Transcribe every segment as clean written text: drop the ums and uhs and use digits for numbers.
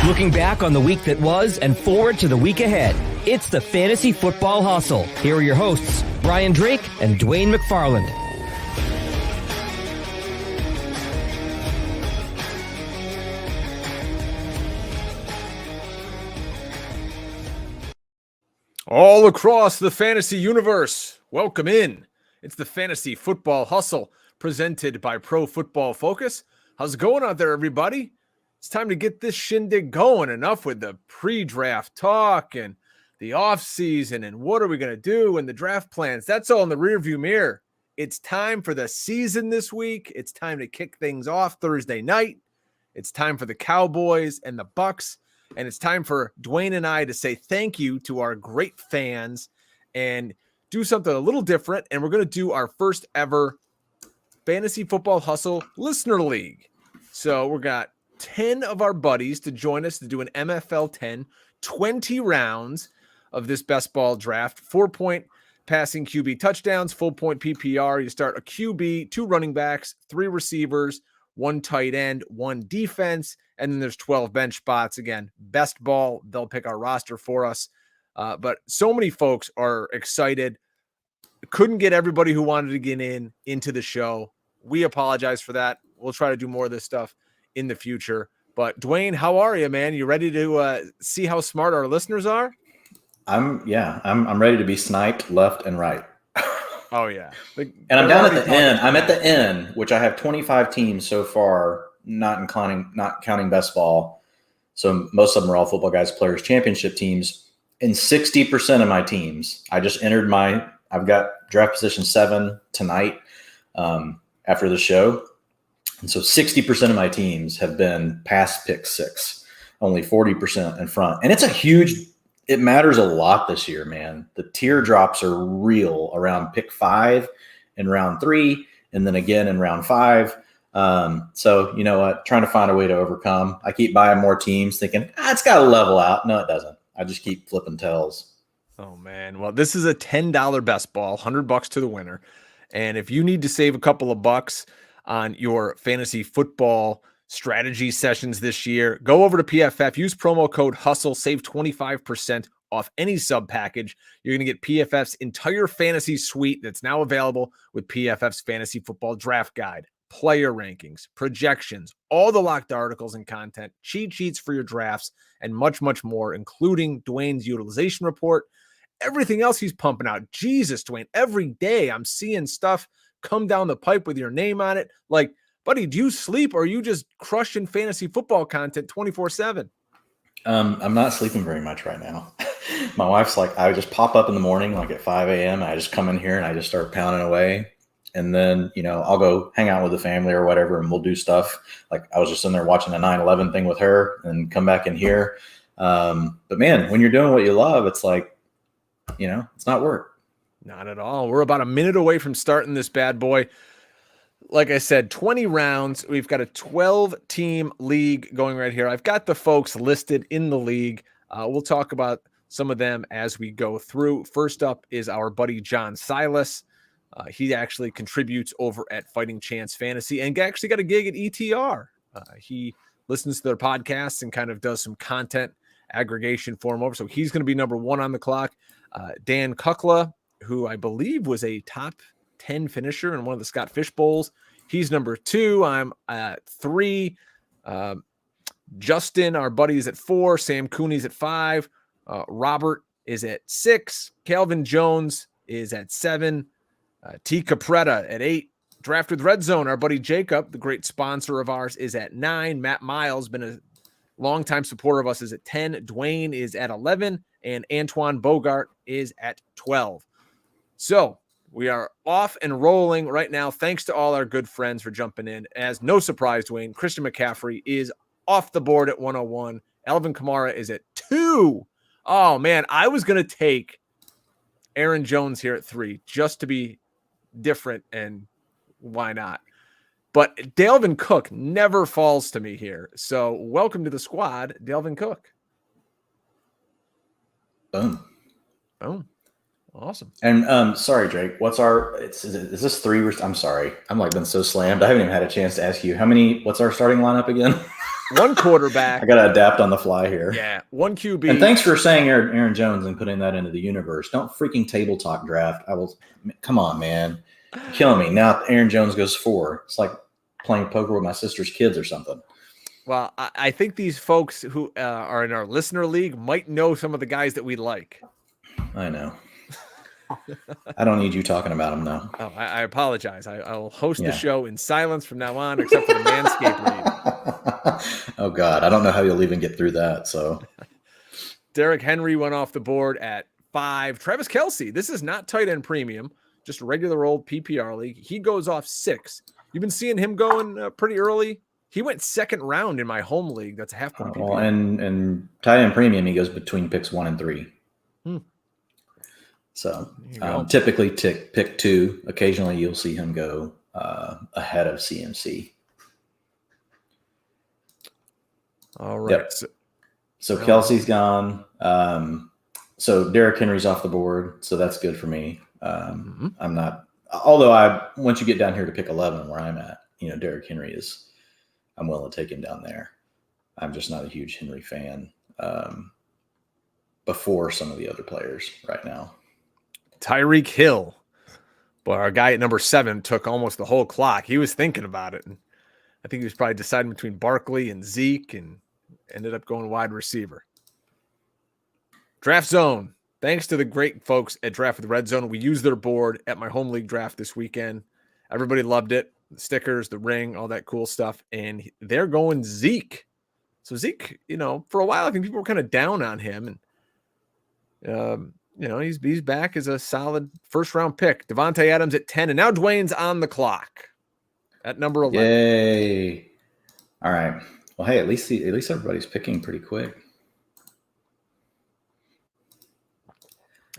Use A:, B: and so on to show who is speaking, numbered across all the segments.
A: Looking back on the week that was and forward to the week ahead. It's the Fantasy Football Hustle. Here are your hosts, Brian Drake and Dwain McFarland.
B: All across the fantasy universe, welcome in. It's the Fantasy Football Hustle presented by Pro Football Focus. How's it going out there, everybody? It's time to get this shindig going. Enough with the pre-draft talk and the offseason and what are we going to do and the draft plans. That's all in the rearview mirror. It's time for the season this week. It's time to kick things off Thursday night. It's time for the Cowboys and the Bucks. And it's time for Dwain and I to say thank you to our great fans and do something a little different. And we're going to do our first ever Fantasy Football Hustle Listener League. So we got 10 of our buddies to join us to do an MFL 10, 20 rounds of this best ball draft, 4-point passing QB touchdowns, full point PPR. You start a QB, 2 running backs, 3 receivers, 1 tight end, 1 defense, and then there's 12 bench spots. Again, best ball. They'll pick our roster for us. But so many folks are excited. Couldn't get everybody who wanted to get into the show. We apologize for that. We'll try to do more of this stuff in the future. But Dwain, how are you, man? You ready to see how smart our listeners are?
C: I'm ready to be sniped left and right.
B: Oh yeah.
C: And I'm down at the end. I'm at the end, which I have 25 teams so far, not counting best ball. So most of them are all Football Guys Players Championship teams. And 60% of my teams, I've got draft position 7 tonight after the show. And so 60% of my teams have been past pick 6, only 40% in front. And it matters a lot this year, man. The teardrops are real around pick 5 in round 3, and then again in round 5. So you know what? Trying to find a way to overcome. I keep buying more teams thinking, it's got to level out. No, it doesn't. I just keep flipping tails.
B: Oh man. Well, this is a $10 best ball, $100 to the winner. And if you need to save a couple of bucks on your fantasy football strategy sessions this year, go over to PFF, use promo code HUSTLE, save 25% off any sub package. You're going to get PFF's entire fantasy suite that's now available with PFF's Fantasy Football Draft Guide, player rankings, projections, all the locked articles and content, cheat sheets for your drafts, and much, much more, including Dwain's utilization report, everything else he's pumping out. Jesus, Dwain, every day I'm seeing stuff come down the pipe with your name on it. Like, buddy, do you sleep or are you just crushing fantasy football content 24/7?
C: I'm not sleeping very much right now. My wife's like, I just pop up in the morning, like at 5 a.m. I just come in here and I just start pounding away. And then, I'll go hang out with the family or whatever, and we'll do stuff. Like I was just in there watching a 9/11 thing with her and come back in here. But man, when you're doing what you love, it's like, it's not work.
B: Not at all. We're about a minute away from starting this bad boy. Like I said, 20 rounds. We've got a 12-team league going right here. I've got the folks listed in the league. We'll talk about some of them as we go through. First up is our buddy John Silas. He actually contributes over at Fighting Chance Fantasy and actually got a gig at ETR. He listens to their podcasts and kind of does some content aggregation for him over. So he's going to be number 1 on the clock. Dan Kukla, who I believe was a top 10 finisher in one of the Scott Fish Bowls. He's number 2. I'm at 3. Justin, our buddy, is at 4. Sam Cooney's at 5. Robert is at 6. Calvin Jones is at 7. T. Capretta at 8. Draft with Red Zone, our buddy Jacob, the great sponsor of ours, is at 9. Matt Miles, been a longtime supporter of us, is at 10. Dwain is at 11. And Antoine Bogart is at 12. So we are off and rolling right now. Thanks to all our good friends for jumping in. As no surprise, Dwain, Christian McCaffrey is off the board at 101. Alvin Kamara is at 2. Oh, man, I was going to take Aaron Jones here at 3 just to be different, and why not? But Dalvin Cook never falls to me here. So welcome to the squad, Dalvin Cook.
C: Boom.
B: Awesome.
C: And sorry, Drake, is this 3? I'm sorry. I'm like been so slammed. I haven't even had a chance to ask you what's our starting lineup again?
B: one quarterback.
C: I got to adapt on the fly here.
B: Yeah, one QB.
C: And thanks for saying Aaron Jones and putting that into the universe. Don't freaking table talk draft. Come on, man. You're killing me. Now Aaron Jones goes 4. It's like playing poker with my sister's kids or something.
B: Well, I think these folks who are in our listener league might know some of the guys that we like.
C: I know. I don't need you talking about them, though.
B: Oh, I apologize. I'll host the show in silence from now on, except for the Manscaped read.
C: Oh, God. I don't know how you'll even get through that. So,
B: Derrick Henry went off the board at 5. Travis Kelce, this is not tight end premium, just a regular old PPR league. He goes off 6. You've been seeing him going pretty early. He went 2nd round in my home league. That's a half point PPR.
C: Well, and tight end premium, he goes between picks 1 and 3. So typically pick 2. Occasionally you'll see him go ahead of CMC.
B: All right.
C: Yep. So Kelsey's gone. So Derrick Henry's off the board. So that's good for me. I'm not, although once you get down here to pick 11 where I'm at, Derrick Henry I'm willing to take him down there. I'm just not a huge Henry fan before some of the other players right now.
B: Tyreek Hill. But our guy at number 7 took almost the whole clock. He was thinking about it. And I think he was probably deciding between Barkley and Zeke and ended up going wide receiver. Draft Zone. Thanks to the great folks at Draft with Red Zone. We used their board at my home league draft this weekend. Everybody loved it. The stickers, the ring, all that cool stuff. And they're going Zeke. So Zeke, for a while, I think people were kind of down on him. And, he's back as a solid first-round pick. Devontae Adams at 10, and now Dwain's on the clock at number 11.
C: Yay! All right. Well, hey, at least everybody's picking pretty quick.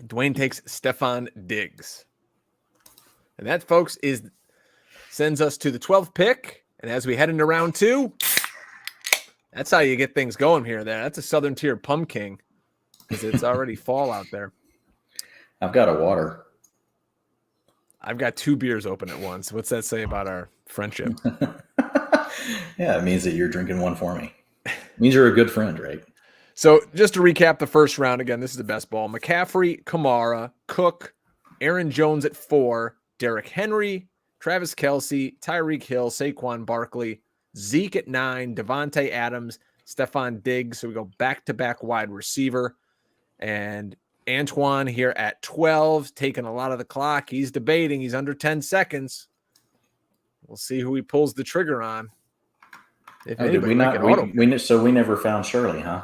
B: Dwain takes Stephon Diggs, and that, folks, sends us to the 12th pick. And as we head into round 2, that's how you get things going here. That's a Southern Tier pumpkin because it's already fall out there.
C: I've got a water.
B: I've got 2 beers open at once. What's that say about our friendship?
C: Yeah, it means that you're drinking one for me. It means you're a good friend, right?
B: So just to recap the first round, again, this is the best ball. McCaffrey, Kamara, Cook, Aaron Jones at 4, Derrick Henry, Travis Kelce, Tyreek Hill, Saquon Barkley, Zeke at 9, Devontae Adams, Stephon Diggs. So we go back-to-back wide receiver. And Antoine here at 12, taking a lot of the clock. He's debating. He's under 10 seconds. We'll see who he pulls the trigger on. If
C: did we not? So we never found Shirley, huh?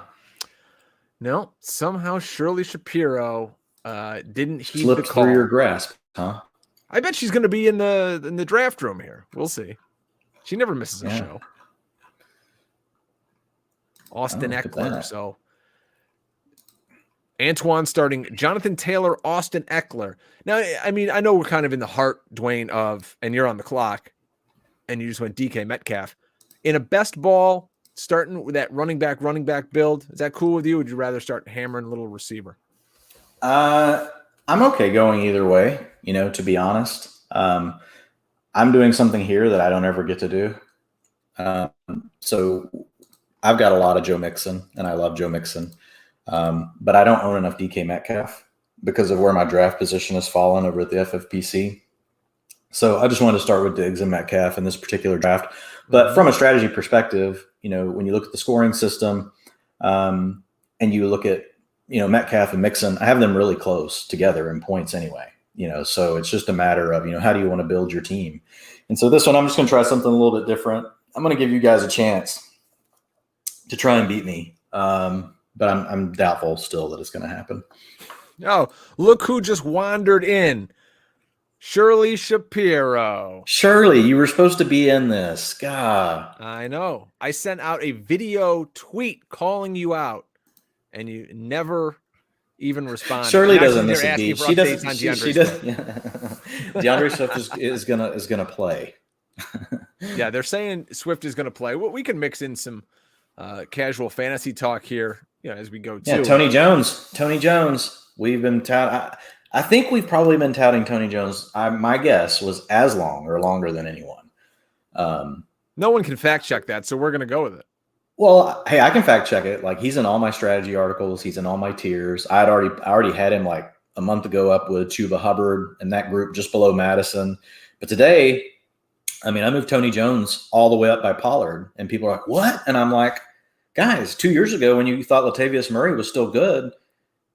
B: No. Somehow Shirley Shapiro didn't heed
C: slipped
B: the call.
C: Through your grasp, huh?
B: I bet she's going to be in the draft room here. We'll see. She never misses a show. Austin Eckler. So Antoine starting Jonathan Taylor, Austin Eckler. Now, I mean, I know we're kind of in the heart, Dwain, and you're on the clock, and you just went DK Metcalf. In a best ball, starting with that running back build, is that cool with you? Or would you rather start hammering a little receiver?
C: I'm okay going either way, to be honest. I'm doing something here that I don't ever get to do. So I've got a lot of Joe Mixon, and I love Joe Mixon. But I don't own enough DK Metcalf because of where my draft position has fallen over at the FFPC. So I just wanted to start with Diggs and Metcalf in this particular draft. But from a strategy perspective, when you look at the scoring system and you look at, Metcalf and Mixon, I have them really close together in points anyway. So it's just a matter of, how do you want to build your team? And so this one, I'm just going to try something a little bit different. I'm going to give you guys a chance to try and beat me. But I'm doubtful still that it's going to happen.
B: Oh, look who just wandered in. Shirley Shapiro.
C: Shirley, you were supposed to be in this. God.
B: I know. I sent out a video tweet calling you out, and you never even responded.
C: Shirley doesn't miss a beat. She doesn't. DeAndre Swift is gonna play.
B: Yeah, they're saying Swift is gonna play. Well, we can mix in some casual fantasy talk here, as we go too.
C: Yeah, Tony Jones. We've been I think we've probably been touting Tony Jones. My guess was as long or longer than anyone.
B: No one can fact check that, so we're going to go with it.
C: Well, hey, I can fact check it. Like, he's in all my strategy articles. He's in all my tiers. I already had him like a month ago up with Chuba Hubbard and that group just below Madison. But today, I mean, I moved Tony Jones all the way up by Pollard, and people are like, what? And I'm like, guys, 2 years ago when you thought Latavius Murray was still good,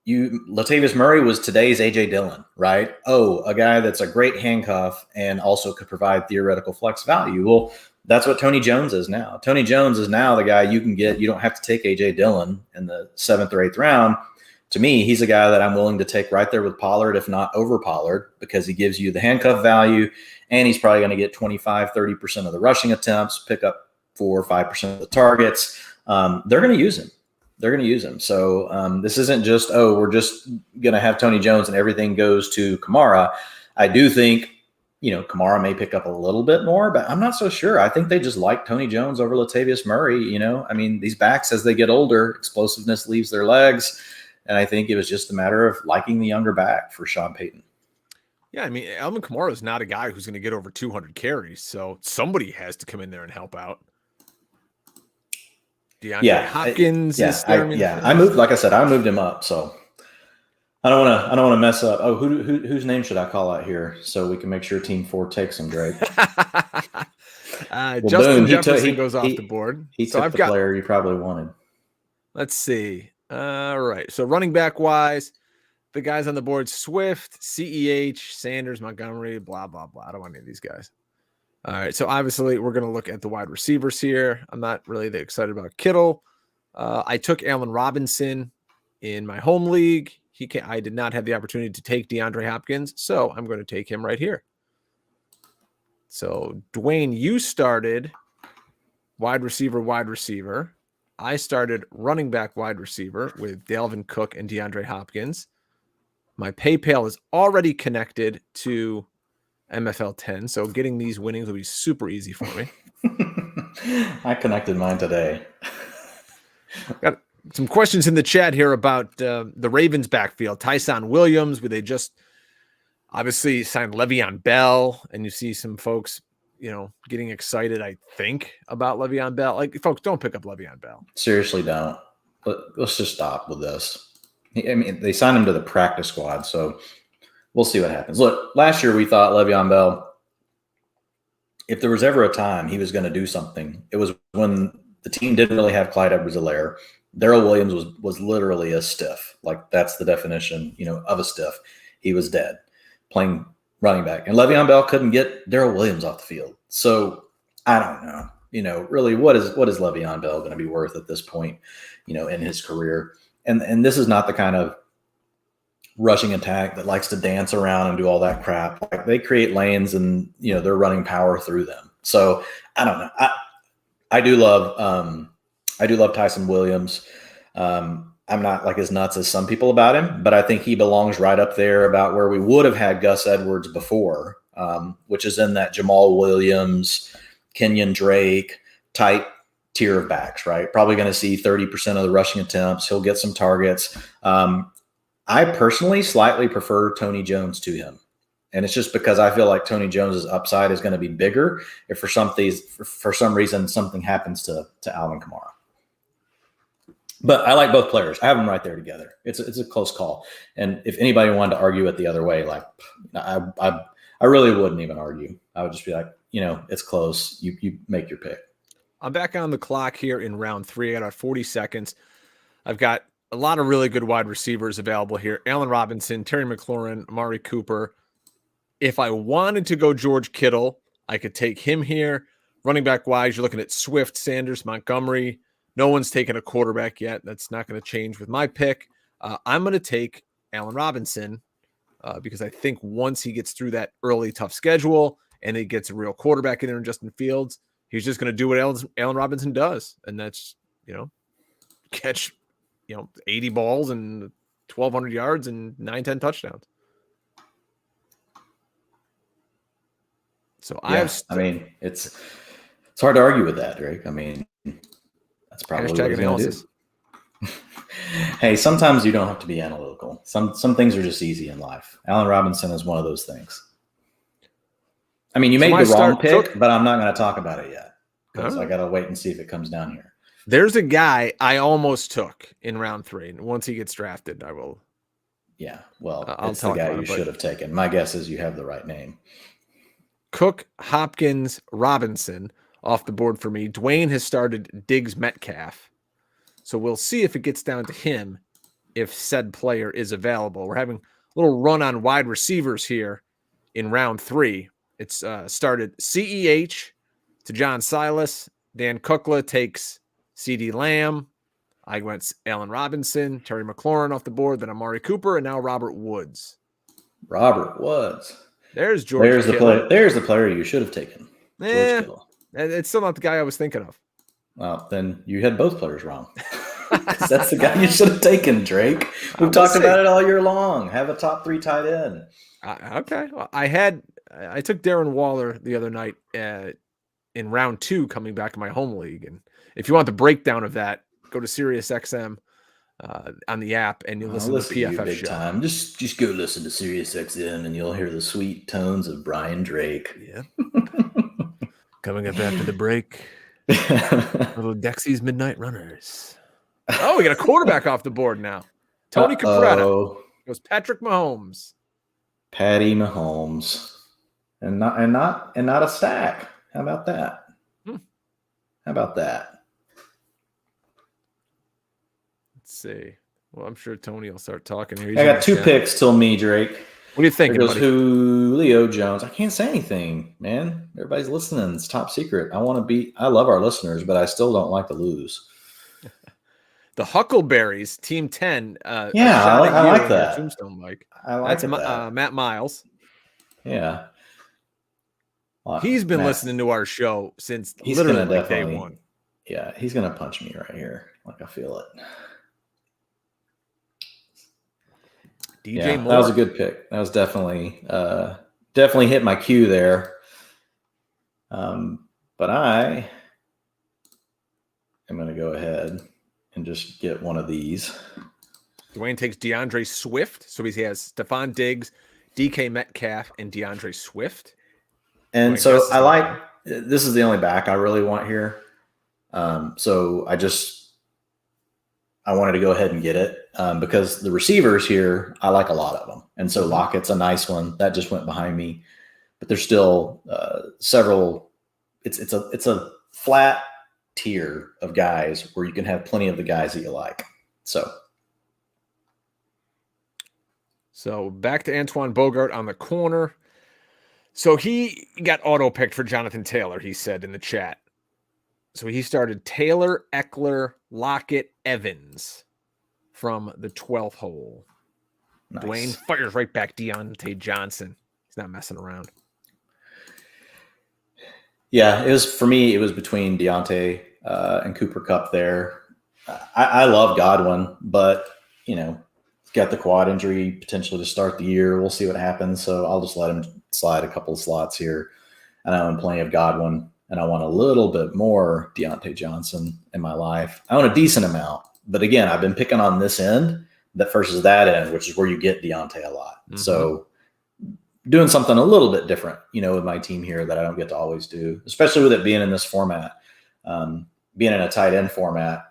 C: Latavius Murray was today's A.J. Dillon, right? Oh, a guy that's a great handcuff and also could provide theoretical flex value. Well, that's what Tony Jones is now. Tony Jones is now the guy you can get. You don't have to take A.J. Dillon in the 7th or 8th round. To me, he's a guy that I'm willing to take right there with Pollard, if not over Pollard, because he gives you the handcuff value, and he's probably going to get 25, 30% of the rushing attempts, pick up 4 or 5% of the targets. They're going to use him. They're going to use him. So this isn't just, we're just going to have Tony Jones and everything goes to Kamara. I do think, Kamara may pick up a little bit more, but I'm not so sure. I think they just like Tony Jones over Latavius Murray. I mean, these backs, as they get older, explosiveness leaves their legs. And I think it was just a matter of liking the younger back for Sean Payton.
B: Yeah, I mean, Alvin Kamara is not a guy who's going to get over 200 carries, so somebody has to come in there and help out. DeAndre Hopkins.
C: I moved, like I said, I moved him up, so I don't want to mess up. Oh, whose name should I call out here so we can make sure Team 4 takes him, Drake?
B: Justin Jefferson goes off the board.
C: He took the player you probably wanted.
B: Let's see. All right. So running back wise, the guys on the board: Swift, CEH, Sanders, Montgomery, blah, blah, blah. I don't want any of these guys. All right. So obviously we're going to look at the wide receivers here. I'm not really that excited about Kittle. I took Allen Robinson in my home league. I did not have the opportunity to take DeAndre Hopkins, so I'm going to take him right here. So Dwain, you started wide receiver. I started running back wide receiver with Dalvin Cook and DeAndre Hopkins. My PayPal is already connected to MFL 10, so getting these winnings will be super easy for me.
C: I connected mine today.
B: Got some questions in the chat here about the Ravens backfield. Tyson Williams, where they just obviously signed Le'Veon Bell, and you see some folks getting excited, I think, about Le'Veon Bell. Like, folks, don't pick up Le'Veon Bell.
C: Seriously, don't. Let's just stop with this. I mean, they signed him to the practice squad, so we'll see what happens. Look, last year we thought Le'Veon Bell, if there was ever a time he was going to do something, it was when the team didn't really have Clyde Edwards-Helaire. Darrell Williams was literally a stiff. Like, that's the definition, of a stiff. He was dead playing running back. And Le'Veon Bell couldn't get Darrell Williams off the field. So I don't know. Really, what is Le'Veon Bell going to be worth at this point, in his career? And this is not the kind of rushing attack that likes to dance around and do all that crap. Like, they create lanes and, they're running power through them. So I don't know. I do love Tyson Williams. I'm not like as nuts as some people about him, but I think he belongs right up there about where we would have had Gus Edwards before, which is in that Jamal Williams, Kenyon Drake type tier of backs, right? Probably going to see 30% of the rushing attempts. He'll get some targets. I personally slightly prefer Tony Jones to him. And it's just because I feel like Tony Jones's upside is going to be bigger if for some reason something happens to Alvin Kamara. But I like both players. I have them right there together. It's a close call. And if anybody wanted to argue it the other way, like I really wouldn't even argue. I would just be like, it's close. You make your pick.
B: I'm back on the clock here in round 3. I got 40 seconds. I've got a lot of really good wide receivers available here. Allen Robinson, Terry McLaurin, Amari Cooper. If I wanted to go George Kittle, I could take him here. Running back wise, you're looking at Swift, Sanders, Montgomery. No one's taken a quarterback yet. That's not going to change with my pick. I'm going to take Allen Robinson because I think once he gets through that early tough schedule and he gets a real quarterback in there in Justin Fields, he's just going to do what Allen Robinson does. And that's, catch, 80 balls and 1,200 yards and 9-10 touchdowns. So
C: it's hard to argue with that, Drake. I mean, that's probably what he's going to do. Hey, sometimes you don't have to be analytical. Some things are just easy in life. Allen Robinson is one of those things. I mean, you made the wrong pick, but I'm not going to talk about it yet because I got to wait and see if it comes down here.
B: There's a guy I almost took in round 3, and once he gets drafted, I will.
C: Yeah, well,
B: I'll
C: it's the
B: talk
C: guy
B: about
C: you
B: it,
C: should have taken. My guess is you have the right name.
B: Cook, Hopkins, Robinson off the board for me. Dwain has started Diggs, Metcalf. So we'll see if it gets down to him if said player is available. We're having a little run on wide receivers here in round 3. It's started CEH to John Silas. Dan Kukla takes CD Lamb. I went Allen Robinson, Terry McLaurin off the board, then Amari Cooper, and now Robert Woods.
C: Robert Woods.
B: There's George
C: There's
B: Kittle.
C: There's the player you should have taken. George Kittle.
B: It's still not the guy I was thinking of.
C: Well, then you had both players wrong. Because that's the guy you should have taken, Drake. We've
B: We'll
C: talked
B: see.
C: about it all year long. Have a top 3 tight end.
B: Okay. Well, I took Darren Waller the other night in round 2 coming back in my home league. And if you want the breakdown of that, go to SiriusXM on the app and you'll listen to the PFF
C: big
B: show.
C: Time. Just go listen to SiriusXM and you'll hear the sweet tones of Brian Drake.
B: Yeah. Coming up after the break, little Dexy's Midnight Runners. Oh, we got a quarterback off the board now. Tony Capretta. It was Patrick Mahomes.
C: Patty Mahomes. And not a stack. How about that? How about that?
B: Let's see. Well, I'm sure Tony will start talking here.
C: I got 2 picks till me, Drake.
B: What are you thinking,
C: There goes
B: buddy?
C: Julio Jones. I can't say anything, man. Everybody's listening. It's top secret. I love our listeners, but I still don't like to lose.
B: The Huckleberries, Team 10.
C: Yeah, I like that.
B: Tombstone Mike.
C: I like
B: That's
C: that.
B: Matt Miles.
C: Yeah. Well,
B: He's been
C: Matt,
B: listening to our show since
C: he's
B: literally
C: gonna
B: like day
C: definitely-
B: 1.
C: Yeah, he's going to punch me right here. Like I feel it.
B: DJ Moore.
C: That was a good pick. That was definitely hit my cue there. But I am going to go ahead and just get one of these.
B: Dwayne takes DeAndre Swift. So he has Stephon Diggs, DK Metcalf, and DeAndre Swift.
C: And so this is the only back I really want here. So I wanted to go ahead and get it because the receivers here, I like a lot of them. And so Lockett's a nice one that just went behind me, but there's still several. It's a flat tier of guys where you can have plenty of the guys that you like.
B: So back to Antoine Bogart on the corner. So he got auto-picked for Jonathan Taylor, he said in the chat. So he started Taylor, Eckler, Lockett, Evans from the 12th hole.
C: Nice.
B: Dwayne fires right back Deontay Johnson. He's not messing around.
C: Yeah, it was for me. It was between Deontay and Cooper Kupp there. I love Godwin, but he's got the quad injury potentially to start the year. We'll see what happens. So I'll just let him slide a couple of slots here. And I own plenty of Godwin, and I want a little bit more Deontay Johnson in my life. I own a decent amount, but again, I've been picking on this end that versus that end, which is where you get Deontay a lot. Mm-hmm. So doing something a little bit different, with my team here that I don't get to always do, especially with it being in this format, being in a tight end format,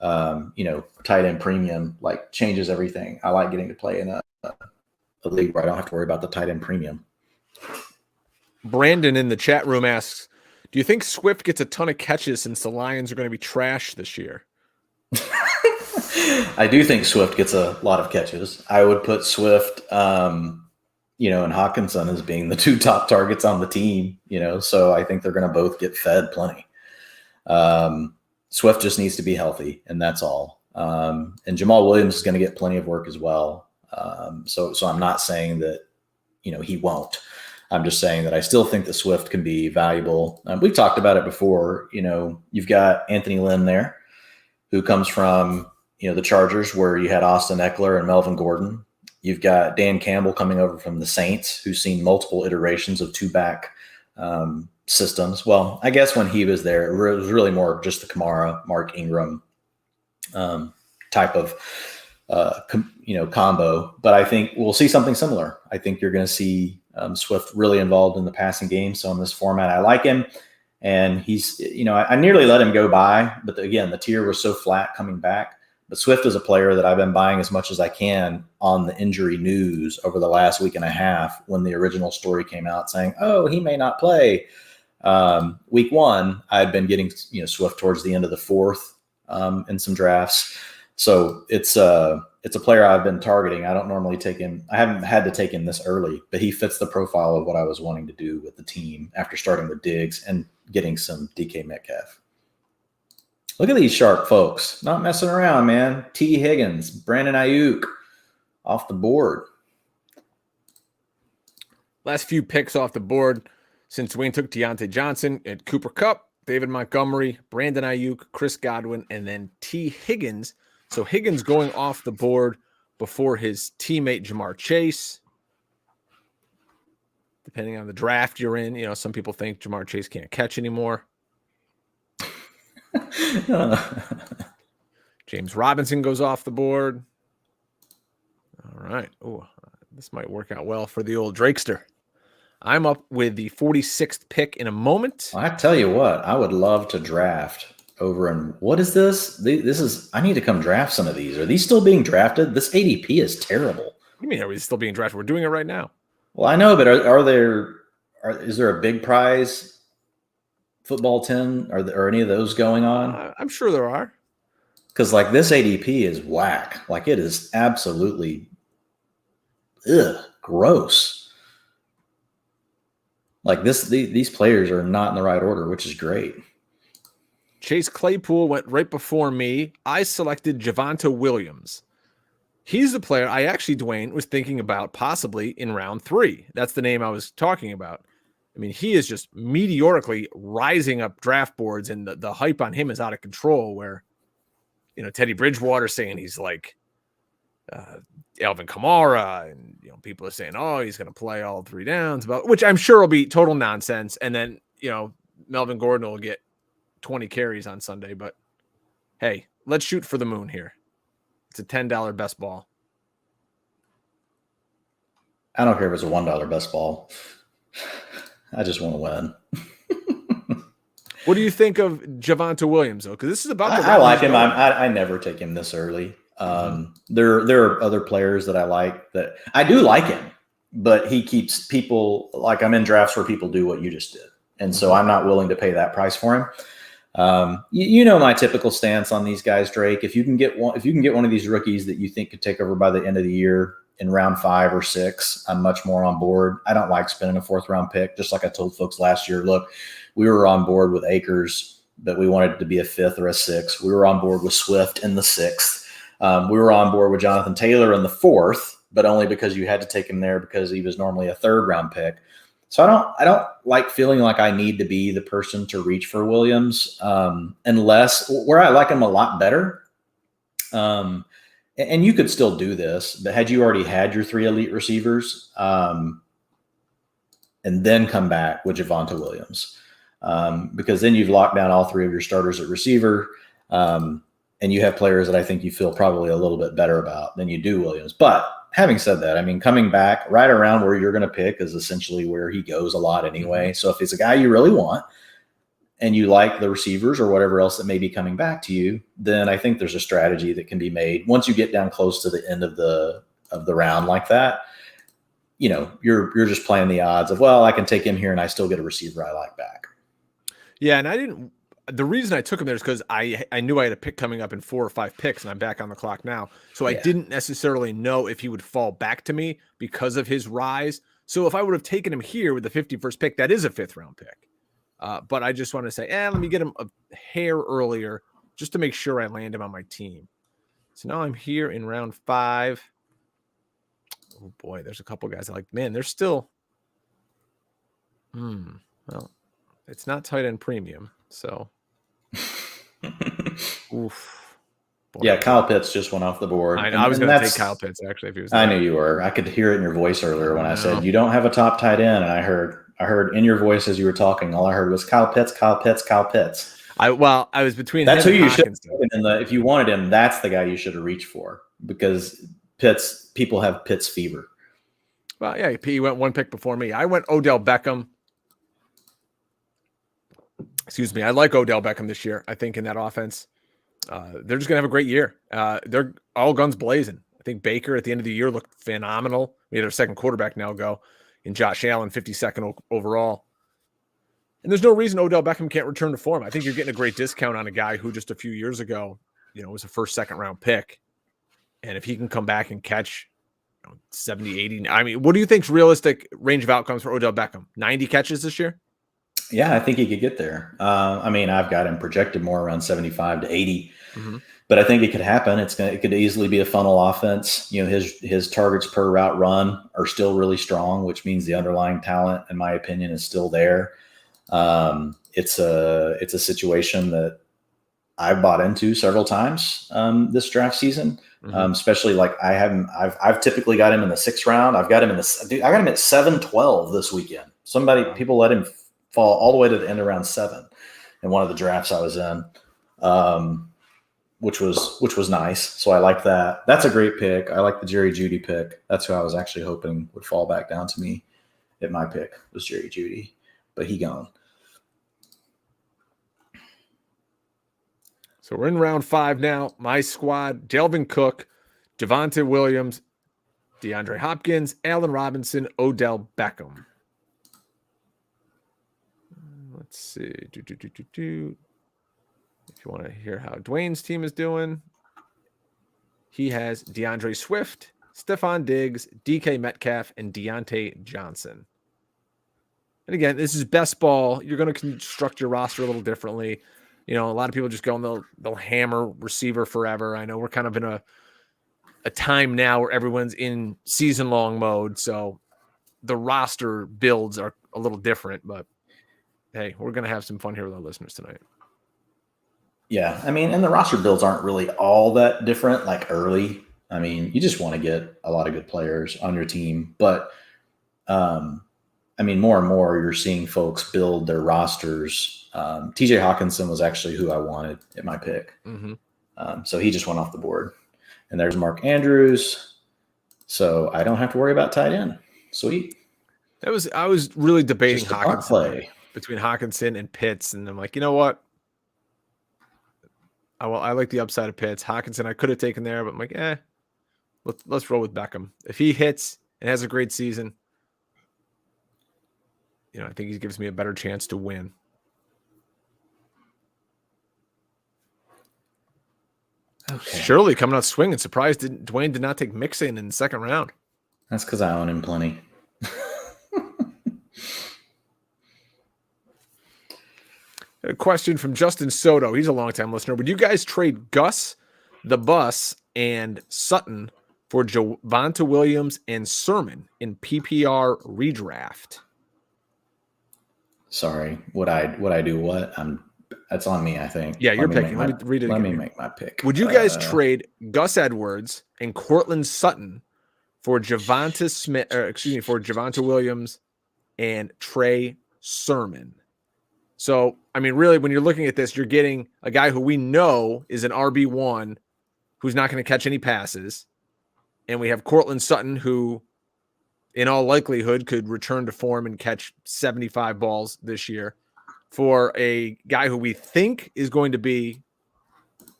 C: tight end premium, like changes everything. I like getting to play in a league where I don't have to worry about the tight end premium.
B: Brandon in the chat room asks, do you think Swift gets a ton of catches since the Lions are going to be trash this year?
C: I do think Swift gets a lot of catches. I would put Swift, and Hawkinson as being the 2 top targets on the team, so I think they're going to both get fed plenty. Swift just needs to be healthy, and that's all. And Jamal Williams is going to get plenty of work as well. So I'm not saying that, he won't. I'm just saying that I still think that Swift can be valuable. We've talked about it before. You've got Anthony Lynn there, who comes from, the Chargers, where you had Austin Eckler and Melvin Gordon. You've got Dan Campbell coming over from the Saints, who's seen multiple iterations of 2-back systems. Well, I guess when he was there, it was really more just the Kamara, Mark Ingram type of combo. But I think we'll see something similar. I think you're going to see Swift really involved in the passing game. So in this format, I like him. And he's, I nearly let him go by, but again, the tier was so flat coming back. But Swift is a player that I've been buying as much as I can on the injury news over the last week and a half when the original story came out saying, oh, he may not play. Week one, I had been getting, Swift towards the end of the fourth in some drafts. So it's a player I've been targeting. I don't normally take him. I haven't had to take him this early, but he fits the profile of what I was wanting to do with the team after starting with Diggs and getting some DK Metcalf. Look at these sharp folks. Not messing around, man. T. Higgins, Brandon Ayuk off the board.
B: Last few picks off the board since Dwain took Deontay Johnson and Cooper Kupp, David Montgomery, Brandon Ayuk, Chris Godwin, and then T. Higgins. So Higgins going off the board before his teammate Jamar Chase. Depending on the draft you're in, some people think Jamar Chase can't catch anymore. James Robinson goes off the board. All right. Oh, this might work out well for the old Drakester. I'm up with the 46th pick in a moment.
C: I tell you what, I would love to draft over in what is this? I need to come draft some of these. Are these still being drafted? This ADP is terrible.
B: What do you mean, are we still being drafted? We're doing it right now.
C: Well, I know, but is there a big prize football 10? Are any of those going on?
B: I'm sure there are.
C: Because this ADP is whack. It is absolutely gross. These players are not in the right order, which is great.
B: Chase Claypool went right before me. I selected Javonte Williams. He's the player I actually, Dwain, was thinking about possibly in round 3. That's the name I was talking about. I mean, he is just meteorically rising up draft boards, and the hype on him is out of control where, Teddy Bridgewater saying he's like Alvin Kamara, and, people are saying, oh, he's going to play all 3 downs, which I'm sure will be total nonsense. And then, Melvin Gordon will get 20 carries on Sunday, but hey, let's shoot for the moon here. It's a $10 best ball.
C: I don't care if it's a $1 best ball. I just want to win.
B: What do you think of Javonte Williams, though? Because this is about the
C: I like him. I never take him this early. There are other players that I like that I do like him, but he keeps people I'm in drafts where people do what you just did. And so I'm not willing to pay that price for him. My typical stance on these guys, Drake. If you can get one of these rookies that you think could take over by the end of the year in round 5 or 6, I'm much more on board. I don't like spending a 4th round pick. Just like I told folks last year, look, we were on board with Akers, but we wanted it to be a 5th or a 6th. We were on board with Swift in the 6th. We were on board with Jonathan Taylor in the 4th, but only because you had to take him there because he was normally a 3rd round pick. So I don't like feeling like I need to be the person to reach for Williams, unless where I like him a lot better. And you could still do this, but had you already had your 3 elite receivers, and then come back with Javonte Williams, because then you've locked down all 3 of your starters at receiver, and you have players that I think you feel probably a little bit better about than you do Williams. But having said that, I mean, coming back right around where you're going to pick is essentially where he goes a lot anyway. So if it's a guy you really want and you like the receivers or whatever else that may be coming back to you, then I think there's a strategy that can be made once you get down close to the end of the round like that. You're just playing the odds of, well, I can take him here and I still get a receiver I like back.
B: Yeah, and the reason I took him there is because I knew I had a pick coming up in 4 or 5 picks, and I'm back on the clock now. So I didn't necessarily know if he would fall back to me because of his rise. So if I would have taken him here with the 51st pick, that is a 5th round pick. But I just want to say, let me get him a hair earlier just to make sure I land him on my team. So now I'm here in round 5. Oh boy, there's a couple guys I like. Man, they're still. Well, it's not tight end premium, so. Oof. Boy.
C: Yeah, Kyle Pitts just went off the board.
B: I was going to take Kyle Pitts actually if he was there.
C: I knew you were. I could hear it in your voice earlier when I said you don't have a top tight end, and I heard in your voice as you were talking, all I heard was Kyle Pitts, Kyle Pitts, Kyle Pitts.
B: I was between.
C: That's who you should. If you wanted him, that's the guy you should have reached for, because people have Pitts fever.
B: Well, yeah, he went 1 pick before me. I went Odell Beckham. Excuse me. I like Odell Beckham this year. I think in that offense, they're just going to have a great year. They're all guns blazing. I think Baker at the end of the year looked phenomenal. We had our second quarterback now go in Josh Allen, 52nd overall. And there's no reason Odell Beckham can't return to form. I think you're getting a great discount on a guy who just a few years ago, was a first, second round pick. And if he can come back and catch 70, 80, I mean, what do you think's realistic range of outcomes for Odell Beckham? 90 catches this year?
C: Yeah, I think he could get there. I've got him projected more around 75 to 80, but I think it could happen. It could easily be a funnel offense. His targets per route run are still really strong, which means the underlying talent, in my opinion, is still there. It's a situation that I've bought into several times this draft season. Especially like I've typically got him in the 6th round. I got him at 7-12 this weekend. People let him fall all the way to the end of round 7 in one of the drafts I was in, which was nice. So I like that. That's a great pick. I like the Jerry Jeudy pick. That's who I was actually hoping would fall back down to me. At my pick was Jerry Jeudy, but he gone.
B: So we're in round 5 now. My squad: Delvin Cook, Javonte Williams, DeAndre Hopkins, Allen Robinson, Odell Beckham. Let's see. If you want to hear how Dwain's team is doing, he has DeAndre Swift, Stephon Diggs, DK Metcalf, and Deontay Johnson. And again, this is best ball. You're going to construct your roster a little differently. A lot of people just go and they'll hammer receiver forever. I know we're kind of in a time now where everyone's in season-long mode, so the roster builds are a little different, but hey, we're going to have some fun here with our listeners tonight.
C: Yeah, and the roster builds aren't really all that different, like early. You just want to get a lot of good players on your team, but more and more you're seeing folks build their rosters. TJ Hawkinson was actually who I wanted at my pick. So he just went off the board. And there's Mark Andrews. So I don't have to worry about tight end. Sweet.
B: I was really debating Hawkinson between Hawkinson and Pitts. And I'm like, you know what? I like the upside of Pitts. Hawkinson I could have taken there, but I'm like, let's roll with Beckham. If he hits and has a great season, I think he gives me a better chance to win. Okay. Surely coming out swinging. Surprised Dwain did not take Mixon in the 2nd round.
C: That's because I own him plenty.
B: A question from Justin Soto. He's a longtime listener. Would you guys trade Gus, the Bus, and Sutton for Javonte Williams and Sermon in PPR redraft?
C: Sorry, would I do what? That's on me, I think.
B: Yeah, you're picking. Let me read it again.
C: Let me make my pick.
B: Would you guys trade Gus Edwards and Cortland Sutton for Javonte Williams and Trey Sermon? So, really, when you're looking at this, you're getting a guy who we know is an RB1 who's not going to catch any passes. And we have Cortland Sutton, who in all likelihood could return to form and catch 75 balls this year, for a guy who we think is going to be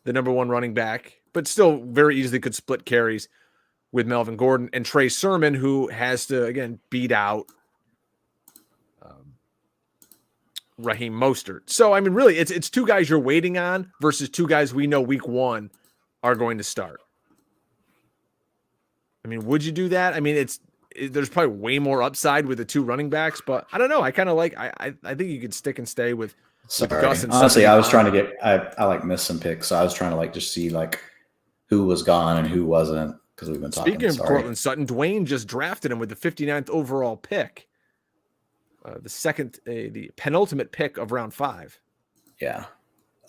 B: the number 1 running back, but still very easily could split carries with Melvin Gordon, and Trey Sermon, who has to, again, beat out Raheem Mostert. So, really, it's 2 guys you're waiting on versus 2 guys we know week 1 are going to start. Would you do that? There's probably way more upside with the 2 running backs, but I don't know. I kind of I think you could stick and stay with Gus and
C: honestly, I was trying to I missed some picks, so I was trying to just see who was gone and who wasn't, because we've been talking.
B: Speaking of Cortland Sutton, Dwain just drafted him with the 59th overall pick, the penultimate pick of round 5.
C: Yeah.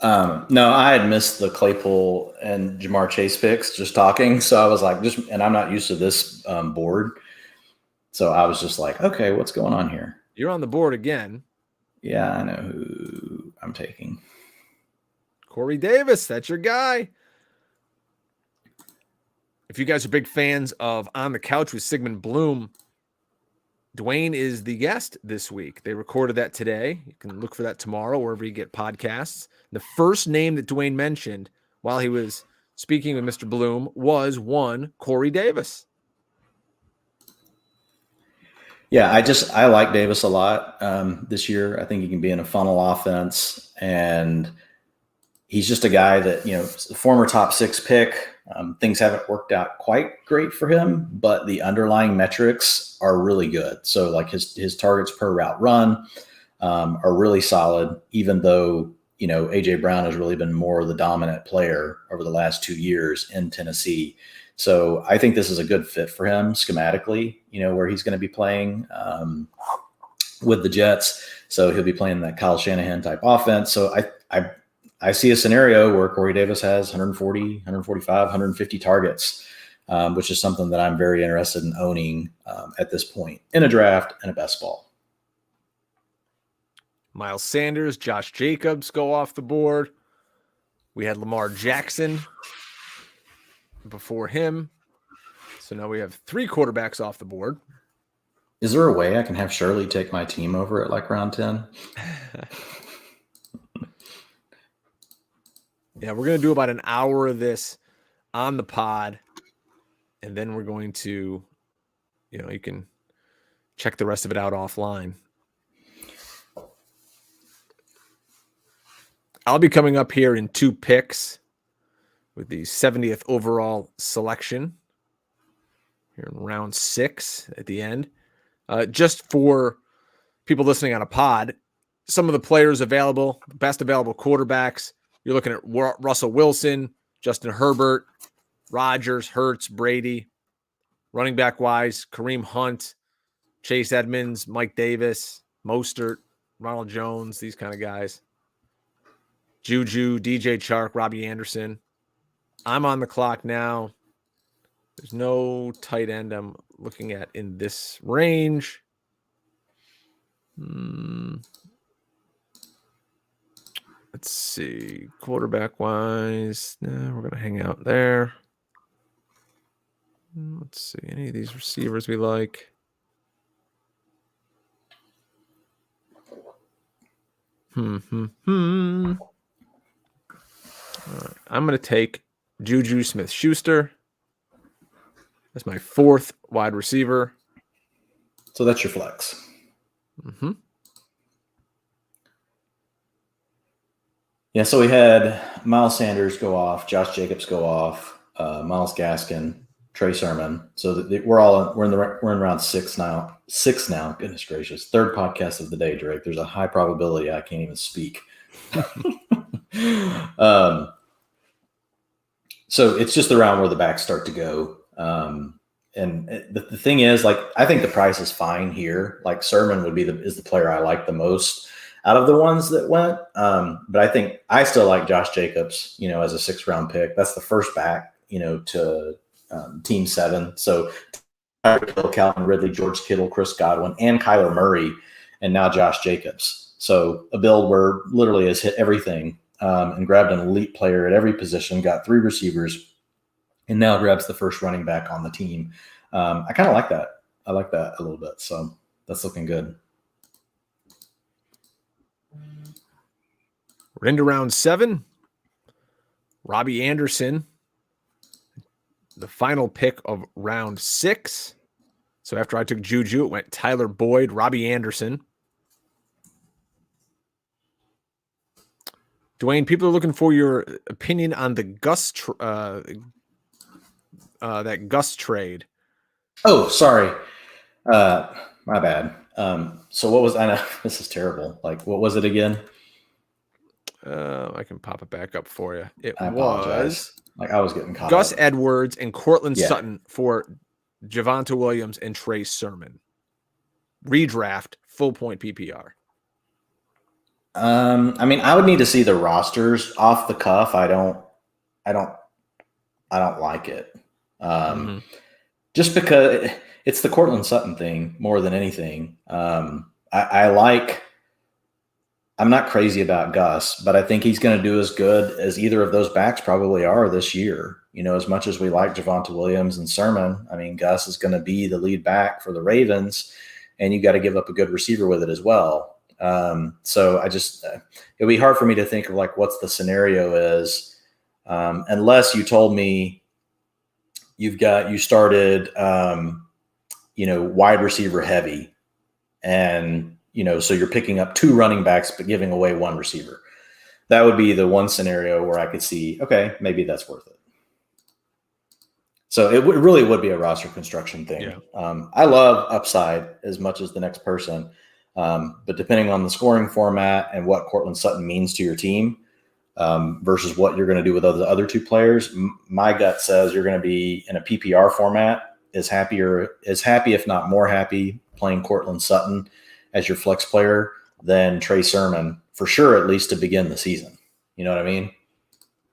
C: No, I had missed the Claypool and Jamar Chase picks just talking. So I was like, and I'm not used to this board. So I was just like, okay, what's going on here?
B: You're on the board again.
C: Yeah, I know who I'm taking.
B: Corey Davis, that's your guy. If you guys are big fans of On the Couch with Sigmund Bloom, Dwain is the guest this week. They recorded that today. You can look for that tomorrow wherever you get podcasts. The first name that Dwain mentioned while he was speaking with Mr. Bloom was one Corey Davis.
C: Yeah, I like Davis a lot this year. I think he can be in a funnel offense, and he's just a guy that, former top 6 pick. Things haven't worked out quite great for him, but the underlying metrics are really good. So like his targets per route run are really solid, even though, A.J. Brown has really been more of the dominant player over the last 2 years in Tennessee. So I think this is a good fit for him schematically, where he's going to be playing with the Jets. So he'll be playing that Kyle Shanahan type offense. So I see a scenario where Corey Davis has 140, 145, 150 targets, which is something that I'm very interested in owning at this point in a draft and a best ball.
B: Miles Sanders, Josh Jacobs go off the board. We had Lamar Jackson before him. So now we have 3 quarterbacks off the board.
C: Is there a way I can have Shirley take my team over at like round 10?
B: Yeah, we're going to do about an hour of this on the pod, and then we're going to, you can check the rest of it out offline. I'll be coming up here in 2 picks with the 70th overall selection here in round 6 at the end. Just for people listening on a pod, some of the players available, best available quarterbacks, you're looking at Russell Wilson, Justin Herbert, Rodgers, Hurts, Brady. Running back wise, Kareem Hunt, Chase Edmonds, Mike Davis, Mostert, Ronald Jones, these kind of guys. Juju, DJ Chark, Robbie Anderson. I'm on the clock now. There's no tight end I'm looking at in this range. Let's see. Quarterback wise, we're going to hang out there. Let's see. Any of these receivers we like? All right. I'm going to take Juju Smith-Schuster. That's my 4th wide receiver.
C: So that's your flex.
B: Mm-hmm.
C: Yeah, so we had Miles Sanders go off, Josh Jacobs go off, Myles Gaskin, Trey Sermon. So we're in round 6 now. 6 now. Goodness gracious! 3rd podcast of the day, Drake. There's a high probability I can't even speak. So it's just the round where the backs start to go. And the thing is, like, I think the price is fine here. Like Sermon is the player I like the most out of the ones that went. But I think I still like Josh Jacobs, as a 6th round pick. That's the first back, to team 7. So Tyreek Hill, Calvin Ridley, George Kittle, Chris Godwin, and Kyler Murray, and now Josh Jacobs. So a build where literally has hit everything and grabbed an elite player at every position, got 3 receivers, and now grabs the first running back on the team. I kind of like that. I like that a little bit. So that's looking good.
B: We're into round 7. Robbie Anderson, the final pick of round 6. So after I took Juju, it went Tyler Boyd, Robbie Anderson. Dwain, people are looking for your opinion on the Gus that Gus trade.
C: Oh, sorry. My bad. So what was, I know this is terrible. Like, what was it again?
B: I can pop it back up for you.
C: I apologize. Like, I was getting caught
B: Gus
C: up.
B: Edwards and Cortland Sutton for Javonte Williams and Trey Sermon. Redraft, full point PPR.
C: I mean, I would need to see the rosters off the cuff. I don't like it. Just because it's the Cortland Sutton thing more than anything. I'm not crazy about Gus, but I think he's going to do as good as either of those backs probably are this year. As much as we like Javonte Williams and Sermon, I mean, Gus is going to be the lead back for the Ravens. and you got to give up a good receiver with it as well. So I just it'd be hard for me to think of like what's the scenario is, unless you told me you started wide receiver heavy, and so you're picking up 2 running backs but giving away 1 receiver. That would be the one scenario where I could see, okay, maybe that's worth it. So it really would be a roster construction thing. Yeah. I love upside as much as the next person. But depending on the scoring format and what Courtland Sutton means to your team versus what you're going to do with the other 2 players, my gut says you're going to be in a PPR format as happy, if not more happy, playing Courtland Sutton as your flex player than Trey Sermon, for sure, at least to begin the season. You know what I mean?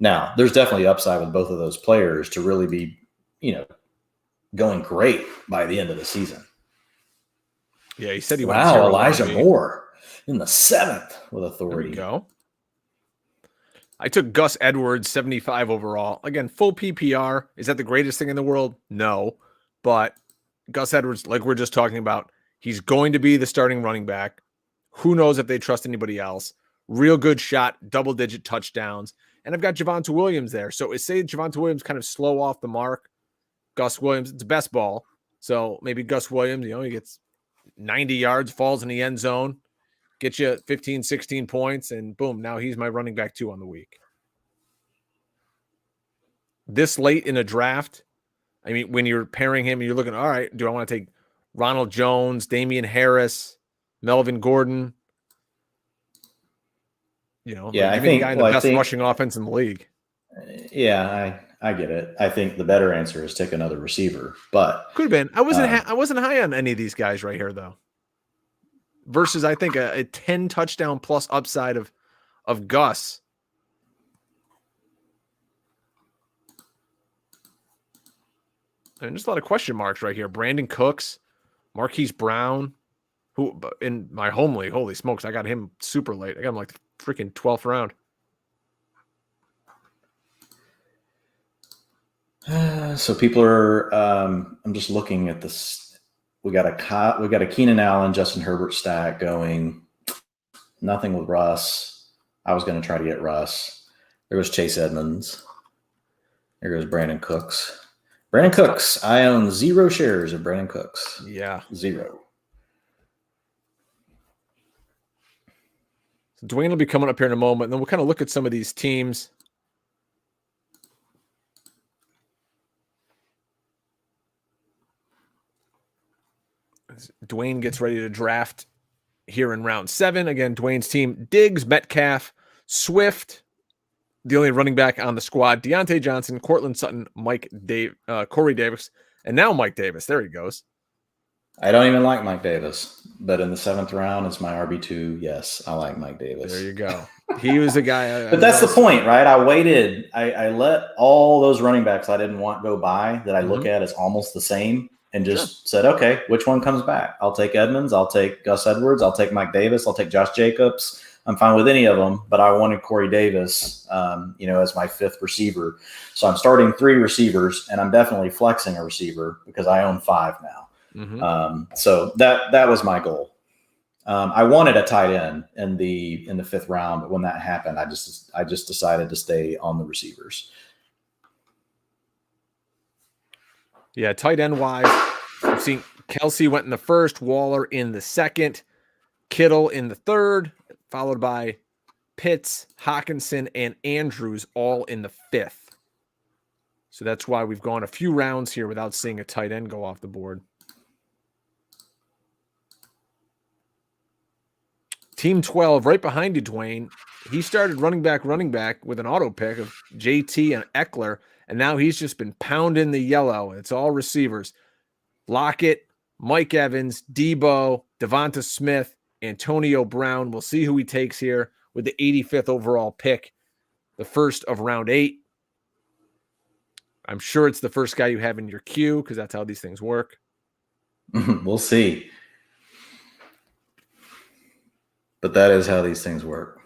C: Now, there's definitely upside with both of those players to really be going great by the end of the season.
B: Yeah, he said he
C: went Elijah Moore in the 7th with authority.
B: There we go. I took Gus Edwards, 75 overall. Again, full PPR. Is that the greatest thing in the world? No. But Gus Edwards, like we're just talking about, he's going to be the starting running back. Who knows if they trust anybody else? Real good shot, double-digit touchdowns. And I've got Javonte Williams there. So say Javonte Williams kind of slow off the mark. Gus Williams, it's best ball. So maybe Gus Williams, he gets 90 yards, falls in the end zone, gets you 15, 16 points, and boom, now he's my running back 2 on the week. This late in a draft, I mean, when you're pairing him, you're looking, all right, do I want to take Ronald Jones, Damian Harris, Melvin Gordon? I think the guy in the best rushing offense in the league.
C: Yeah, I get it. I think the better answer is take another receiver, but
B: could have been. I wasn't high on any of these guys right here though. Versus, I think a 10 touchdown plus upside of Gus. And there's a lot of question marks right here. Brandon Cooks, Marquise Brown, who in my home league, holy smokes, I got him super late. I got him like the freaking 12th round.
C: So people are. I'm just looking at this. We got a Keenan Allen, Justin Herbert stack going. Nothing with Russ. I was going to try to get Russ. There was Chase Edmonds. There goes Brandon Cooks. Brandon Cooks. I own 0 shares of Brandon Cooks.
B: Yeah,
C: 0.
B: So Dwain will be coming up here in a moment, and then we'll kind of look at some of these teams. Dwain gets ready to draft here in round 7. Again, Dwain's team: Diggs, Metcalf, Swift, the only running back on the squad, Deontay Johnson, Courtland Sutton, Corey Davis, and now Mike Davis. There he goes.
C: I don't even like Mike Davis, but in the 7th round, it's my RB2. Yes, I like Mike Davis.
B: There you go. He was a guy.
C: But that's the point, right? I waited. I let all those running backs I didn't want go by that I look at as almost the same. And just said, okay, which one comes back? I'll take Edmonds. I'll take Gus Edwards. I'll take Mike Davis. I'll take Josh Jacobs. I'm fine with any of them, but I wanted Corey Davis, as my 5th receiver. So I'm starting 3 receivers, and I'm definitely flexing a receiver because I own 5 now. Mm-hmm. So that was my goal. I wanted a tight end in the 5th round, but when that happened, I just decided to stay on the receivers.
B: Yeah, tight end wise, we've seen Kelsey went in the 1st, Waller in the 2nd, Kittle in the 3rd, followed by Pitts, Hawkinson, and Andrews all in the 5th. So that's why we've gone a few rounds here without seeing a tight end go off the board. Team 12, right behind you, Dwain. He started running back with an auto pick of JT and Eckler, and now he's just been pounding the yellow. It's all receivers. Lockett, Mike Evans, Debo, Devonta Smith, Antonio Brown. We'll see who he takes here with the 85th overall pick, the 1st of round 8. I'm sure it's the first guy you have in your queue because that's how these things work.
C: We'll see. But that is how these things work.